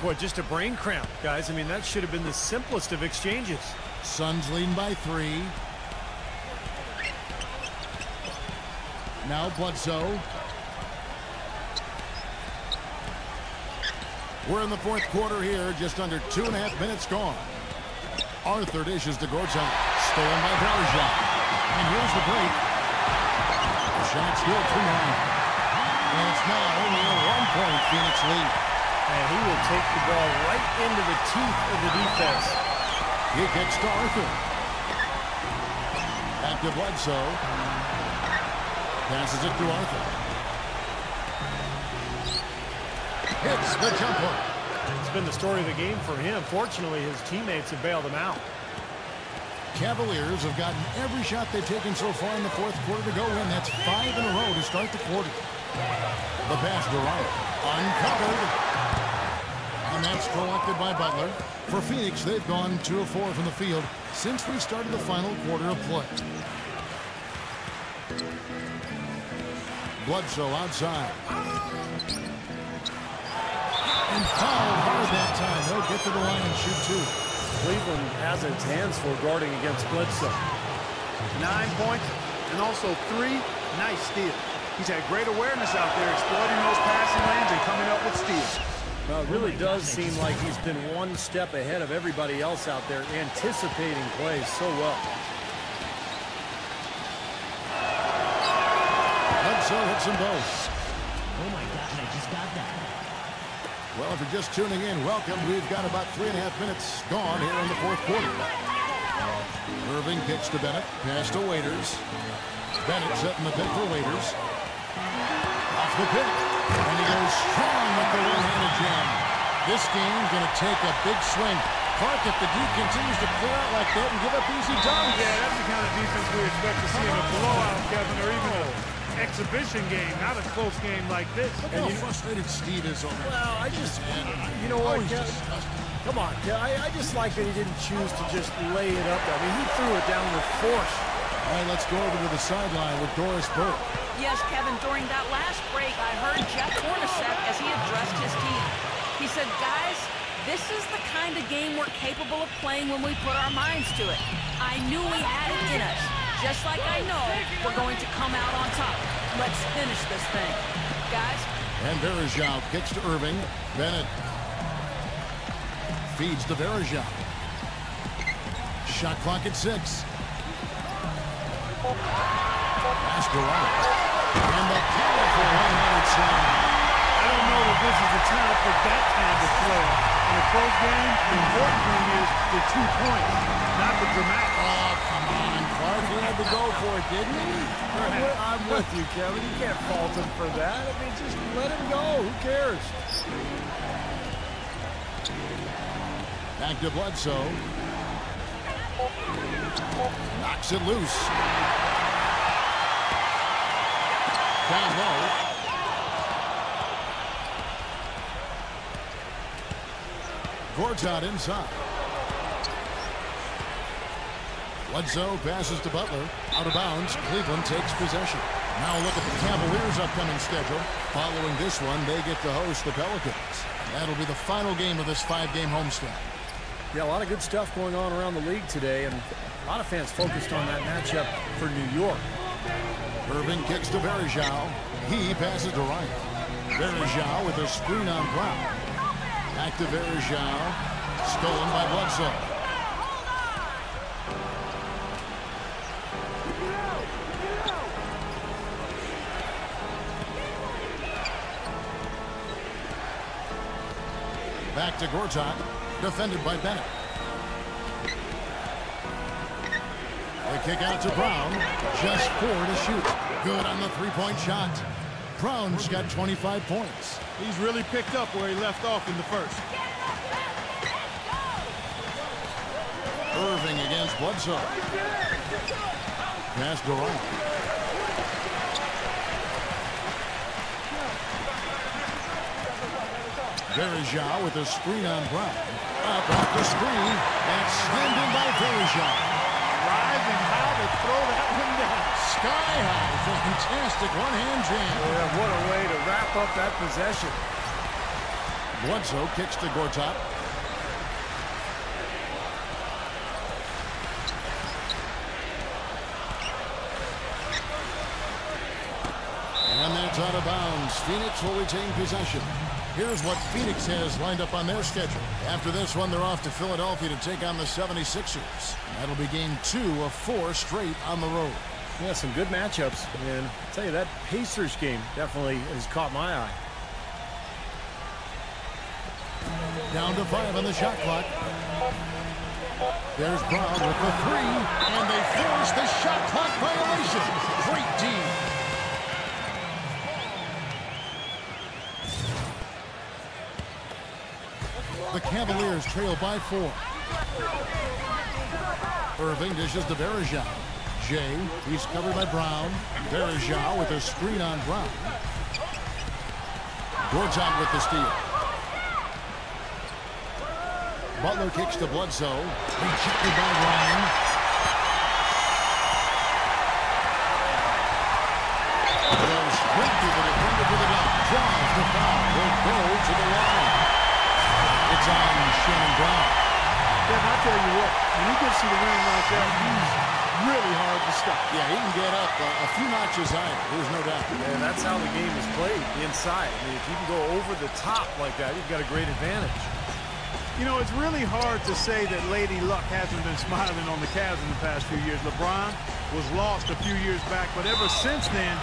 Boy, just a brain cramp, guys. I mean, that should have been the simplest of exchanges.
Suns leading by 3. Now Bledsoe. We're in the fourth quarter here, just under 2.5 minutes gone. Arthur dishes to Gortat, stolen by Varejao. And here's the break. The shot's good from line. And it's now only a 1-point Phoenix lead.
And he will take the ball right into the teeth of the defense.
He gets to Arthur. Back to Bledsoe. Passes it to Arthur. Hits the jumper.
It's been the story of the game for him. Fortunately, his teammates have bailed him out.
Cavaliers have gotten every shot they've taken so far in the fourth quarter to go in. That's 5 in a row to start the quarter. The pass to Wright. Uncovered. And that's collected by Butler. For Phoenix, they've gone 2 of 4 from the field since we started the final quarter of play. Bledsoe outside. And fouled hard that time. He'll get to the line and shoot 2.
Cleveland has its hands full guarding against Bledsoe.
9 points and also 3 nice steals. He's had great awareness out there, exploiting those passing lanes and coming up with steals.
Well, it really does seem like he's been one step ahead of everybody else out there, anticipating plays so well.
Bledsoe hits them both.
Oh my gosh, I just got that.
Well, if you're just tuning in, welcome. We've got about 3.5 minutes gone here in the fourth quarter. Irving kicks to Bennett. Pass to Waiters. Bennett setting the pick for Waiters. Off the pick. And he goes strong with the one-handed jam. This game's going to take a big swing. Clark, if the D continues to clear out like that and give up easy dunks.
Yeah, that's the kind of defense we expect to see in a blowout, Kevin, or even an exhibition game, not a close game like this.
Look how frustrated Steve is over
Well, I just, you know what,
he's
Kev?
disgusted.
Come on, Kev. I just like that he didn't choose to just lay it up. I mean, he threw it down with force.
All right, let's go over to the sideline with Doris Burke.
Yes, Kevin, during that last break, I heard Jeff Hornacek as he addressed his team. He said, guys, this is the kind of game we're capable of playing when we put our minds to it. I knew we had it in us, just like I know we're going to come out on top. Let's finish this thing. Guys.
And Verajao kicks to Irving. Bennett feeds to Verajao. Shot clock at 6. Pass to Wright. And the powerful one-handed slam.
I don't know that this is the time for that kind of play. In a close game, the important thing is the 2 points, not the dramatic.
Oh, come on, Clark. He had to go for it, didn't he?
I'm with you, Kevin. You can't fault him for that. I mean, just let him go. Who cares?
Back to Bledsoe. Knocks it loose. Down low. Gortat inside. Bledsoe passes to Butler. Out of bounds. Cleveland takes possession. Now look at the Cavaliers' upcoming schedule. Following this one, they get to host the Pelicans. That'll be the final game of this 5-game homestand.
Yeah, a lot of good stuff going on around the league today, and a lot of fans focused on that matchup for New York.
Irving kicks to Verajao. He passes to Wright. Verajao with a screen on Brown. Back to Verajao. Stolen by Bledsoe. Back to Gortat. Defended by Bennett. The kick out to Brown. Just 4 to shoot. Good on the three-point shot. Brown's got 25 points.
He's really picked up where he left off in the first.
Irving against Bledsoe. Pass to Wright. Verajao with a screen on Brown. Up off the screen. And slammed in by Verajao.
Rising high to throw that one down.
Sky high. Fantastic one-hand jam.
Yeah, what a way to wrap up that possession.
Bledsoe kicks to Gortat. And that's out of bounds. Phoenix will retain possession. Here's what Phoenix has lined up on their schedule. After this one, they're off to Philadelphia to take on the 76ers. That'll be game 2 of 4 straight on the road.
Yeah, some good matchups. And I'll tell you, that Pacers game definitely has caught my eye.
Down to 5 on the shot clock. There's Brown with the 3, and they force the shot clock violation. Great team. The Cavaliers trail by 4. Irving dishes to Verajao. Jay, he's covered by Brown. Verajao with a screen on Brown. Gortat with the steal. Butler kicks to Bledsoe. Rejected by Ryan. Goes straight to the defender for the dunk. Draws the foul. Will go to the line. It's on Shannon Brown.
Kevin, I'll tell you what, when he gets to the rim like that, he's really hard to stop.
Yeah, he can get up a few notches higher. There's no doubt.
And that's how the game is played, inside. I mean, if you can go over the top like that, you've got a great advantage.
You know, it's really hard to say that Lady Luck hasn't been smiling on the Cavs in the past few years. LeBron was lost a few years back, but ever since then,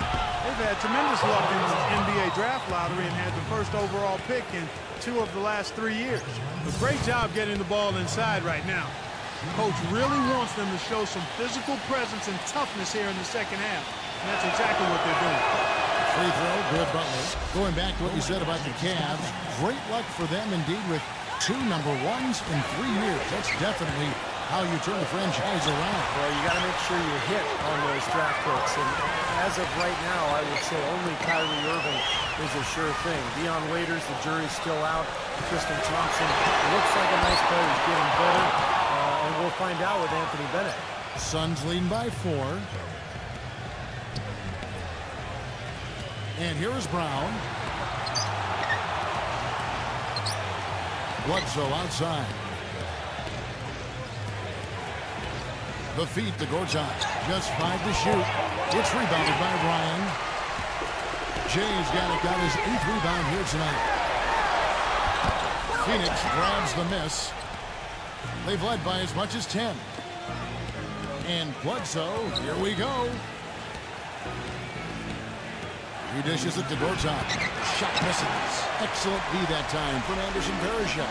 they've had tremendous luck in the NBA draft lottery and had the first overall pick in 2 of the last 3 years. A great job getting the ball inside right now. Coach really wants them to show some physical presence and toughness here in the second half. And that's exactly what they're doing.
Free throw, good Butler. Going back to what you said about the Cavs, great luck for them indeed with 2 number 1s in 3 years. That's definitely how you turn the franchise around.
Well, you got to make sure you hit on those draft picks. And as of right now, I would say only Kyrie Irving is a sure thing. Dion Waiters, the jury's still out. Tristan Thompson looks like a nice player. He's getting better. And we'll find out with Anthony Bennett.
Suns leading by 4. And here is Brown. Bledsoe outside. The feed to Gortat. Just 5 to shoot. It's rebounded by Ryan. Jay's got his 8th rebound here tonight. Phoenix grabs the miss. They've led by as much as 10. And Bledsoe, here we go. He dishes it to Gortat. Shot misses. Excellent D that time from Anderson Varejao.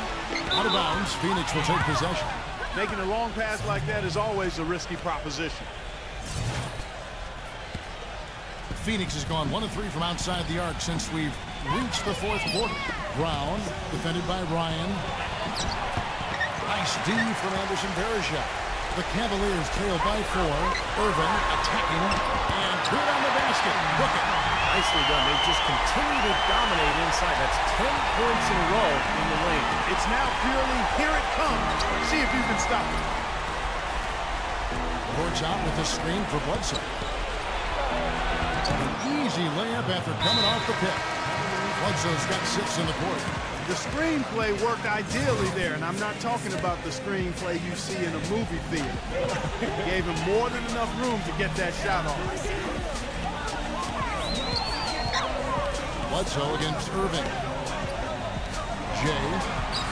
Out of bounds, Phoenix will take possession.
Making a long pass like that is always a risky proposition.
Phoenix has gone 1 of 3 from outside the arc since we've reached the 4th quarter. Brown, defended by Ryan. Nice D from Anderson Varejao. The Cavaliers trail by 4. Irving attacking and good on the basket. Book it.
Nicely done. They just continue to dominate inside. That's 10 points in a row in the lane.
It's now purely here it comes. See if you can stop it.
Gortat with the screen for Bledsoe. An easy layup after coming off the pick. Bledsoe's got 6 in the quarter.
The screenplay worked ideally there, and I'm not talking about the screenplay you see in a movie theater. Gave him more than enough room to get that shot off.
Bledsoe against Irving. Jay.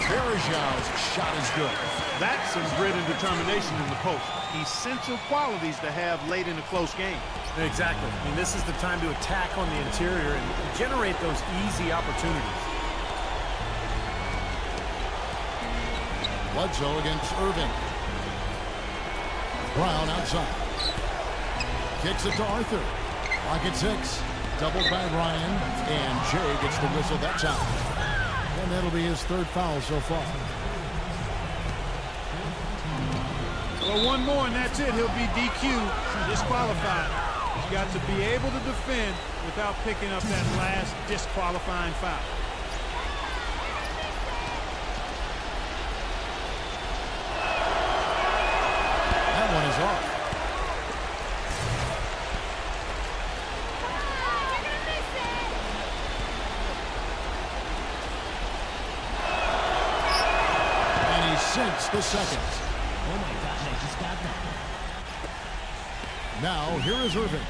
Verejao's shot is good.
That's some grit and determination in the post. Essential qualities to have late in a close game.
Exactly. I mean, this is the time to attack on the interior and generate those easy opportunities.
Bledsoe against Irving. Brown outside. Kicks it to Arthur. Pocket 6. Doubled by Ryan. And Jay gets the whistle that time. And that'll be his 3rd foul so far.
Well, one more and that's it. He'll be DQ'd, disqualified. You got to be able to defend without picking up that last disqualifying foul.
That one is off. And he sinks the second.
Oh my gosh, I just got that.
Now, here is Irving.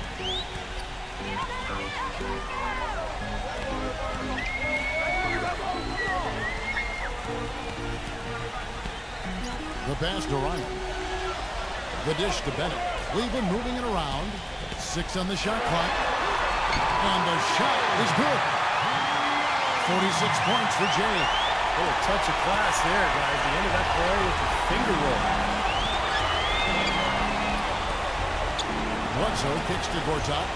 The pass to Ryan. The dish to Bennett. Cleveland moving it around. 6 on the shot clock. And the shot is good. 46 points for Jay.
Oh, a touch of class there, guys. The end of that play with the finger roll.
Bledsoe kicks to Gortat.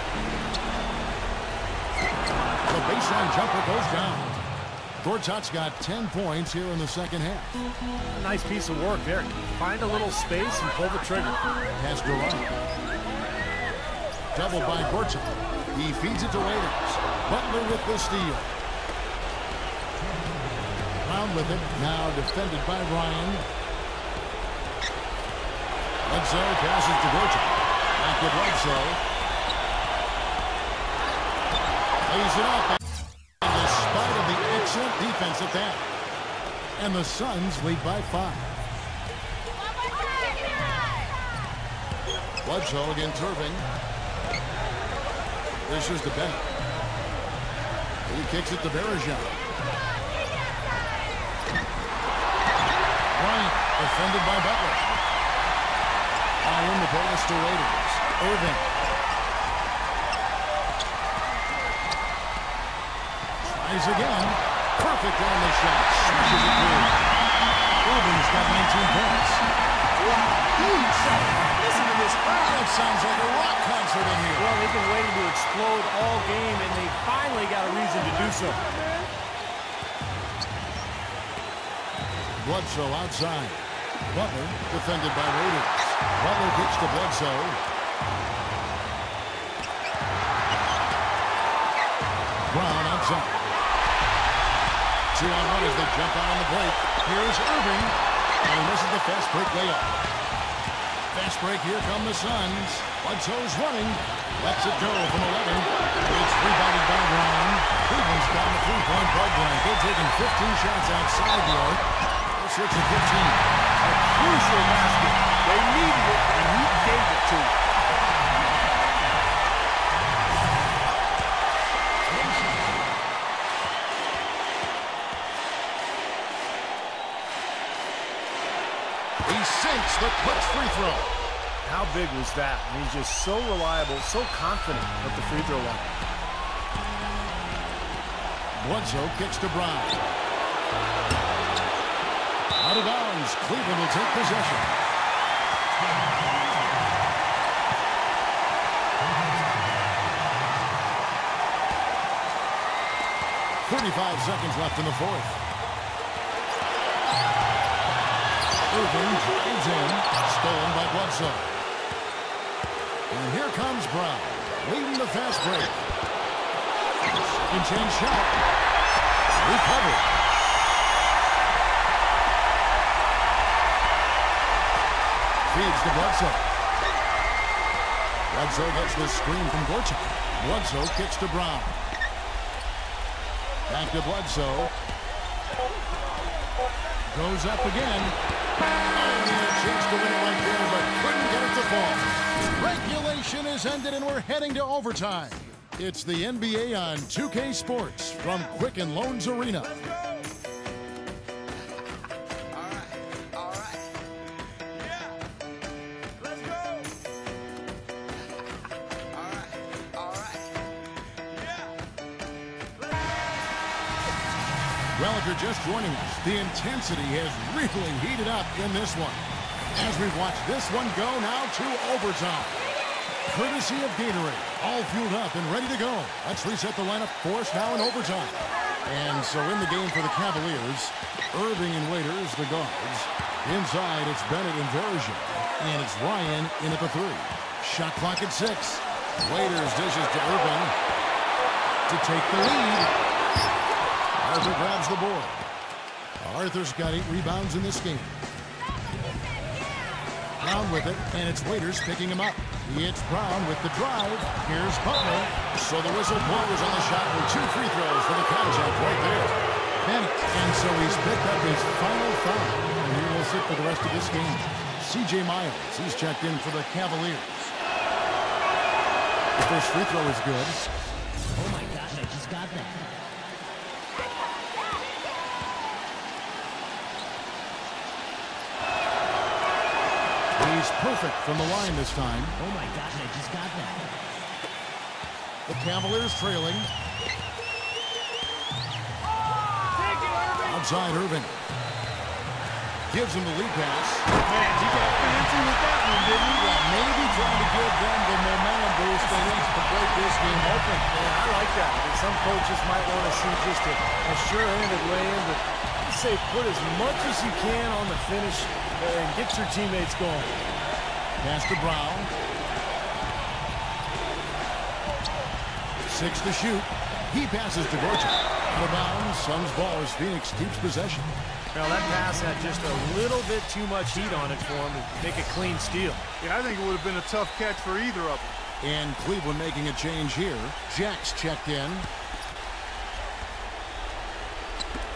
The baseline jumper goes down. Gortat's got 10 points here in the second half.
A nice piece of work there. Find a little space and pull the trigger.
Pass to Ryan. Doubled by Gortat. He feeds it to Waiters. Butler with the steal. Brown with it. Now defended by Ryan. Bledsoe passes to Gortat. Back to Bledsoe. Lays it up. And despite of the excellent defense at that. And the Suns lead by 5. Bledsoe against Irving. Dishes to Bennett. He kicks it to Bergeron. Bryant defended by Butler. In the pass to Waiters. Irving. Tries again. Perfect on the shot. Smashes it through. Irving's got 19 points.
Wow, huge shot. Listen to this crowd.
That sounds like a rock concert in here.
Well, they've been waiting to explode all game, and they finally got a reason to do so.
Bledsoe outside. Butler defended by Waiters. Butler kicks to Bledsoe. Brown outside. 2-on-1 as they jump out on the break. Here's Irving. And he misses the fast break layup. Fast break, here come the Suns. Bledsoe's running. Lets it go from 11. It's rebounded by Brown. Cleveland's got the 3-point bug line. They're taking 15 shots outside the arc. They're 6 of 15.
A crucial basket. They needed it, and he gave it to them.
He sinks the clutch free throw.
How big was that? And he's just so reliable, so confident at the free throw line.
Bledsoe kicks to Brown. Out of bounds. Cleveland will take possession. .35 left in the fourth. Irving drives in. Stolen by Bledsoe. And here comes Brown. Leading the fast break. Second chance shot. Recovered. Feeds to Bledsoe. Bledsoe gets the screen from Gortat. Bledsoe kicks to Brown. Back to Bledsoe. Goes up again. And he had a chance to win it right there, but couldn't get it to fall. Regulation is ended, and we're heading to overtime. It's the NBA on 2K Sports from Quicken Loans Arena. Well, if you're just joining us, the intensity has really heated up in this one. As we watch this one go now to overtime. Courtesy of Gatorade, all fueled up and ready to go. Let's reset the lineup for us now in overtime. And so in the game for the Cavaliers, Irving and Waiters, the guards. Inside, it's Bennett and Bergeron. And it's Ryan in at the 3. Shot clock at 6. Waiters dishes to Irving to take the lead. Arthur grabs the board. Arthur's got 8 rebounds in this game. Brown with it, and it's Waiters picking him up. It's Brown with the drive. Here's Butler. So the whistle blows on the shot with 2 free throws for the contact right there. Bennett, and so he's picked up his final foul. And he will sit for the rest of this game. C.J. Miles, he's checked in for the Cavaliers. The first free throw is good.
Oh my gosh, I just got that.
He's perfect from the line this time.
Oh my gosh, I just got that.
The Cavaliers trailing. Outside Irving. Gives him the lead pass.
Man, he got fancy with that one, didn't he?
Yeah, maybe trying to give them the momentum boost they need to break this game open.
Yeah, I like that. And some coaches might want to see just a sure-handed lay-in, but I say put as much as you can on the finish and get your teammates going.
Pass to Brown. 6 to shoot. He passes to Gorcha. Out of bounds. Suns ball as Phoenix keeps possession.
Now that pass had just a little bit too much heat on it for him to make a clean steal.
Yeah, I think it would have been a tough catch for either of them.
And Cleveland making a change here. Jack's checked in.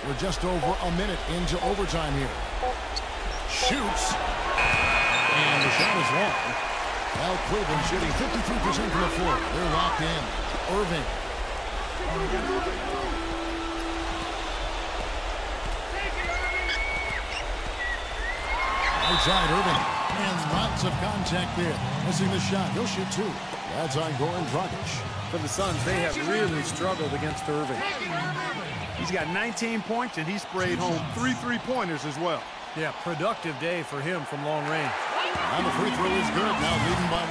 We're just over a minute into overtime here. Shoots. And the shot is long. Well, Cleveland shooting 53% from the floor. They're locked in. Irving. Outside Irving. And lots of contact there. Missing the shot. He'll shoot 2. That's on Goran Dragic.
For the Suns, they have really struggled against Irving.
He's got 19 points, and he sprayed home 3 3-pointers as well.
Yeah, productive day for him from long range.
And the free throw is good. Now leading by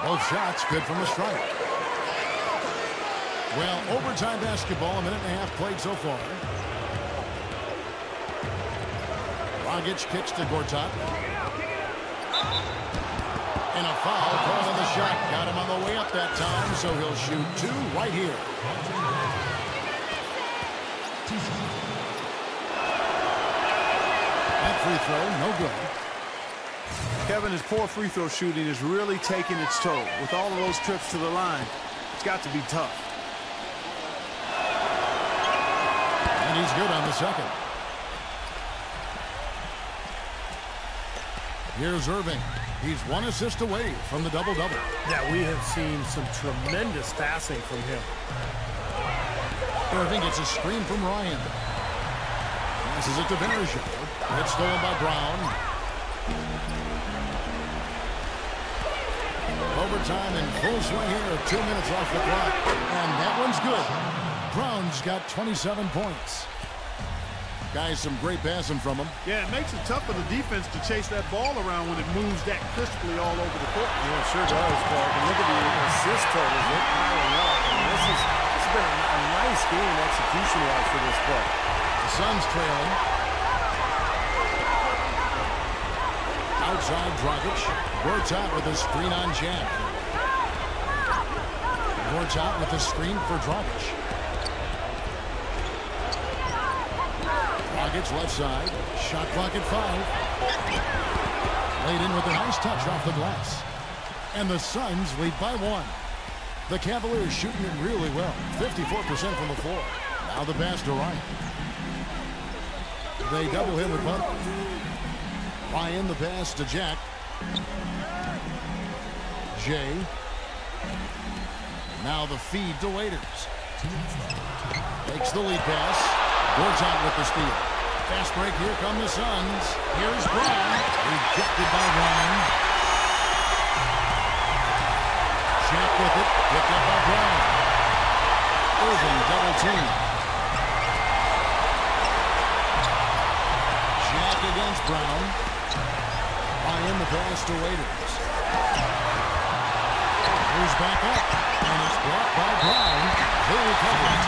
1. Both shots good from the strike. Well, overtime basketball, a minute and a half played so far. Dragic kicks to Gortat. And a foul called on the shot. Got him on the way up that time, so he'll shoot 2 right here. That free throw, no good.
Kevin, his poor free throw shooting is really taking its toll. With all of those trips to the line, it's got to be tough.
And he's good on the second. Here's Irving. He's 1 assist away from the double-double.
Yeah, we have seen some tremendous passing from him.
Irving gets a screen from Ryan. Passes it to Bergeron. It's stolen by Brown. Overtime in full swing here. 2 minutes off the clock. And that one's good. Brown's got 27 points. Guys, some great passing from him.
Yeah, it makes it tough for the defense to chase that ball around when it moves that crisply all over the court.
Yeah, it sure does, Clark. And look at the assist totals. They're piling up. I mean, this has been a nice game execution-wise for this play.
The Suns trailing. Outside Dragic. Gortat with a screen on Jack. Gortat with a screen for Dragic. Dragic left side. Shot clock at 5. Laid in with a nice touch off the glass. And the Suns lead by 1. The Cavaliers shooting it really well. 54% from the floor. Now the pass to Ryan. They double him with Butler. Ryan the pass to Jack. Jay. Now the feed to Waiters. Takes the lead pass. Gortat with the steal. Fast break. Here come the Suns. Here's Brown. Rejected by Ryan. Jack with it. Picked up by Brown. Irving double team. Jack against Brown. Ryan the pass to Waiters. Moves back up. And it's blocked by Brown. They recover it.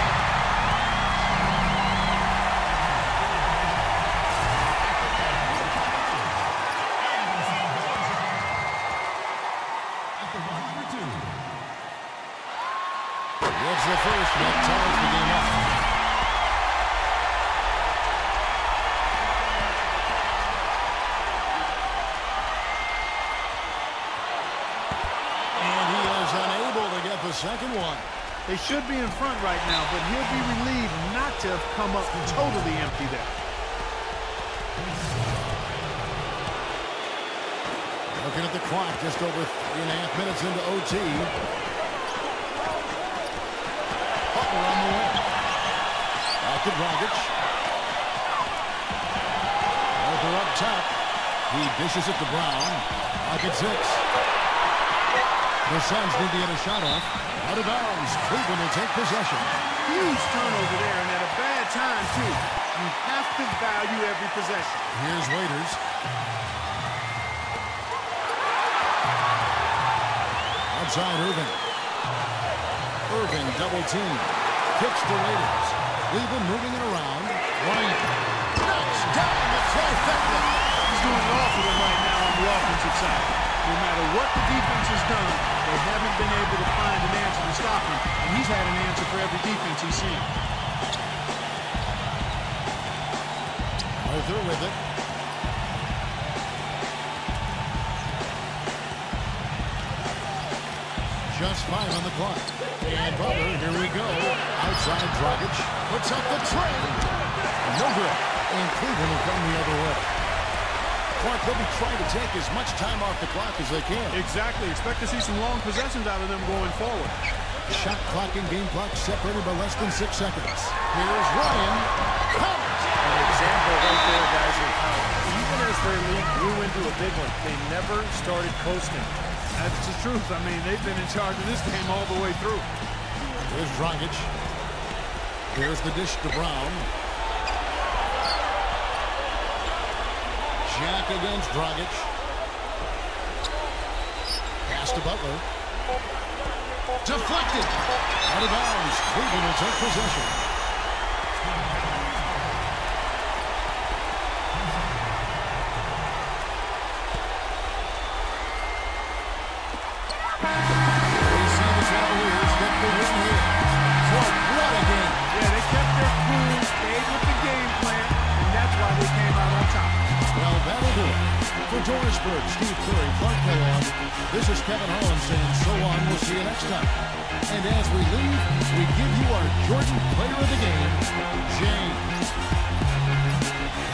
Gets the first, but ties the game up. And he is unable to get the second one.
They should be in front right now, but he'll be relieved not to have come up totally empty there.
Looking at the clock, just over 3.5 minutes into OT. Butler on the wing. Back to Dragic. Over up top. He dishes it to Brown. Back at 6. The Suns need to get a shot off. Out of bounds. Cleveland will take possession.
Huge turnover there, and at a bad time, too. You have to value every possession.
Here's Waiters. Outside Irving. Irving double team. Kicks to Waiters. Cleveland moving it around. Bryant knocks down the trifecta.
He's doing it all for them right now on the offensive side. No matter what the defense has done, they haven't been able to find an answer to stop him, and he's had an answer for every defense he's seen.
Arthur with it. Just 5 on the clock. And Butler, here we go. Outside Dragic. Puts up the tray. No good. And Cleveland will come the other way. Clark, they'll be trying to take as much time off the clock as they can.
Exactly. Expect to see some long possessions out of them going forward.
Shot clock and game clock separated by less than 6 seconds. Here's Ryan. Count!
An example right there, guys, of how even as their league grew into a big one, they never started coasting.
That's the truth. I mean, they've been in charge of this game all the way through.
Here's Dragic. Here's the dish to Brown. Jack against Dragic. Pass to Butler. Deflected. Out of bounds. Cleveland will take possession. We see the Cavaliers get the win here. Clark, what a game.
Yeah, they kept their cool, stayed with the game plan, and that's why they came out on top.
Well, that'll do it. For Dorisburg, Steve Curry, Clark Kellogg, this is Kevin Harlan saying so long. We'll see you next time. And as we leave, we give you our Jordan Player of the Game, James.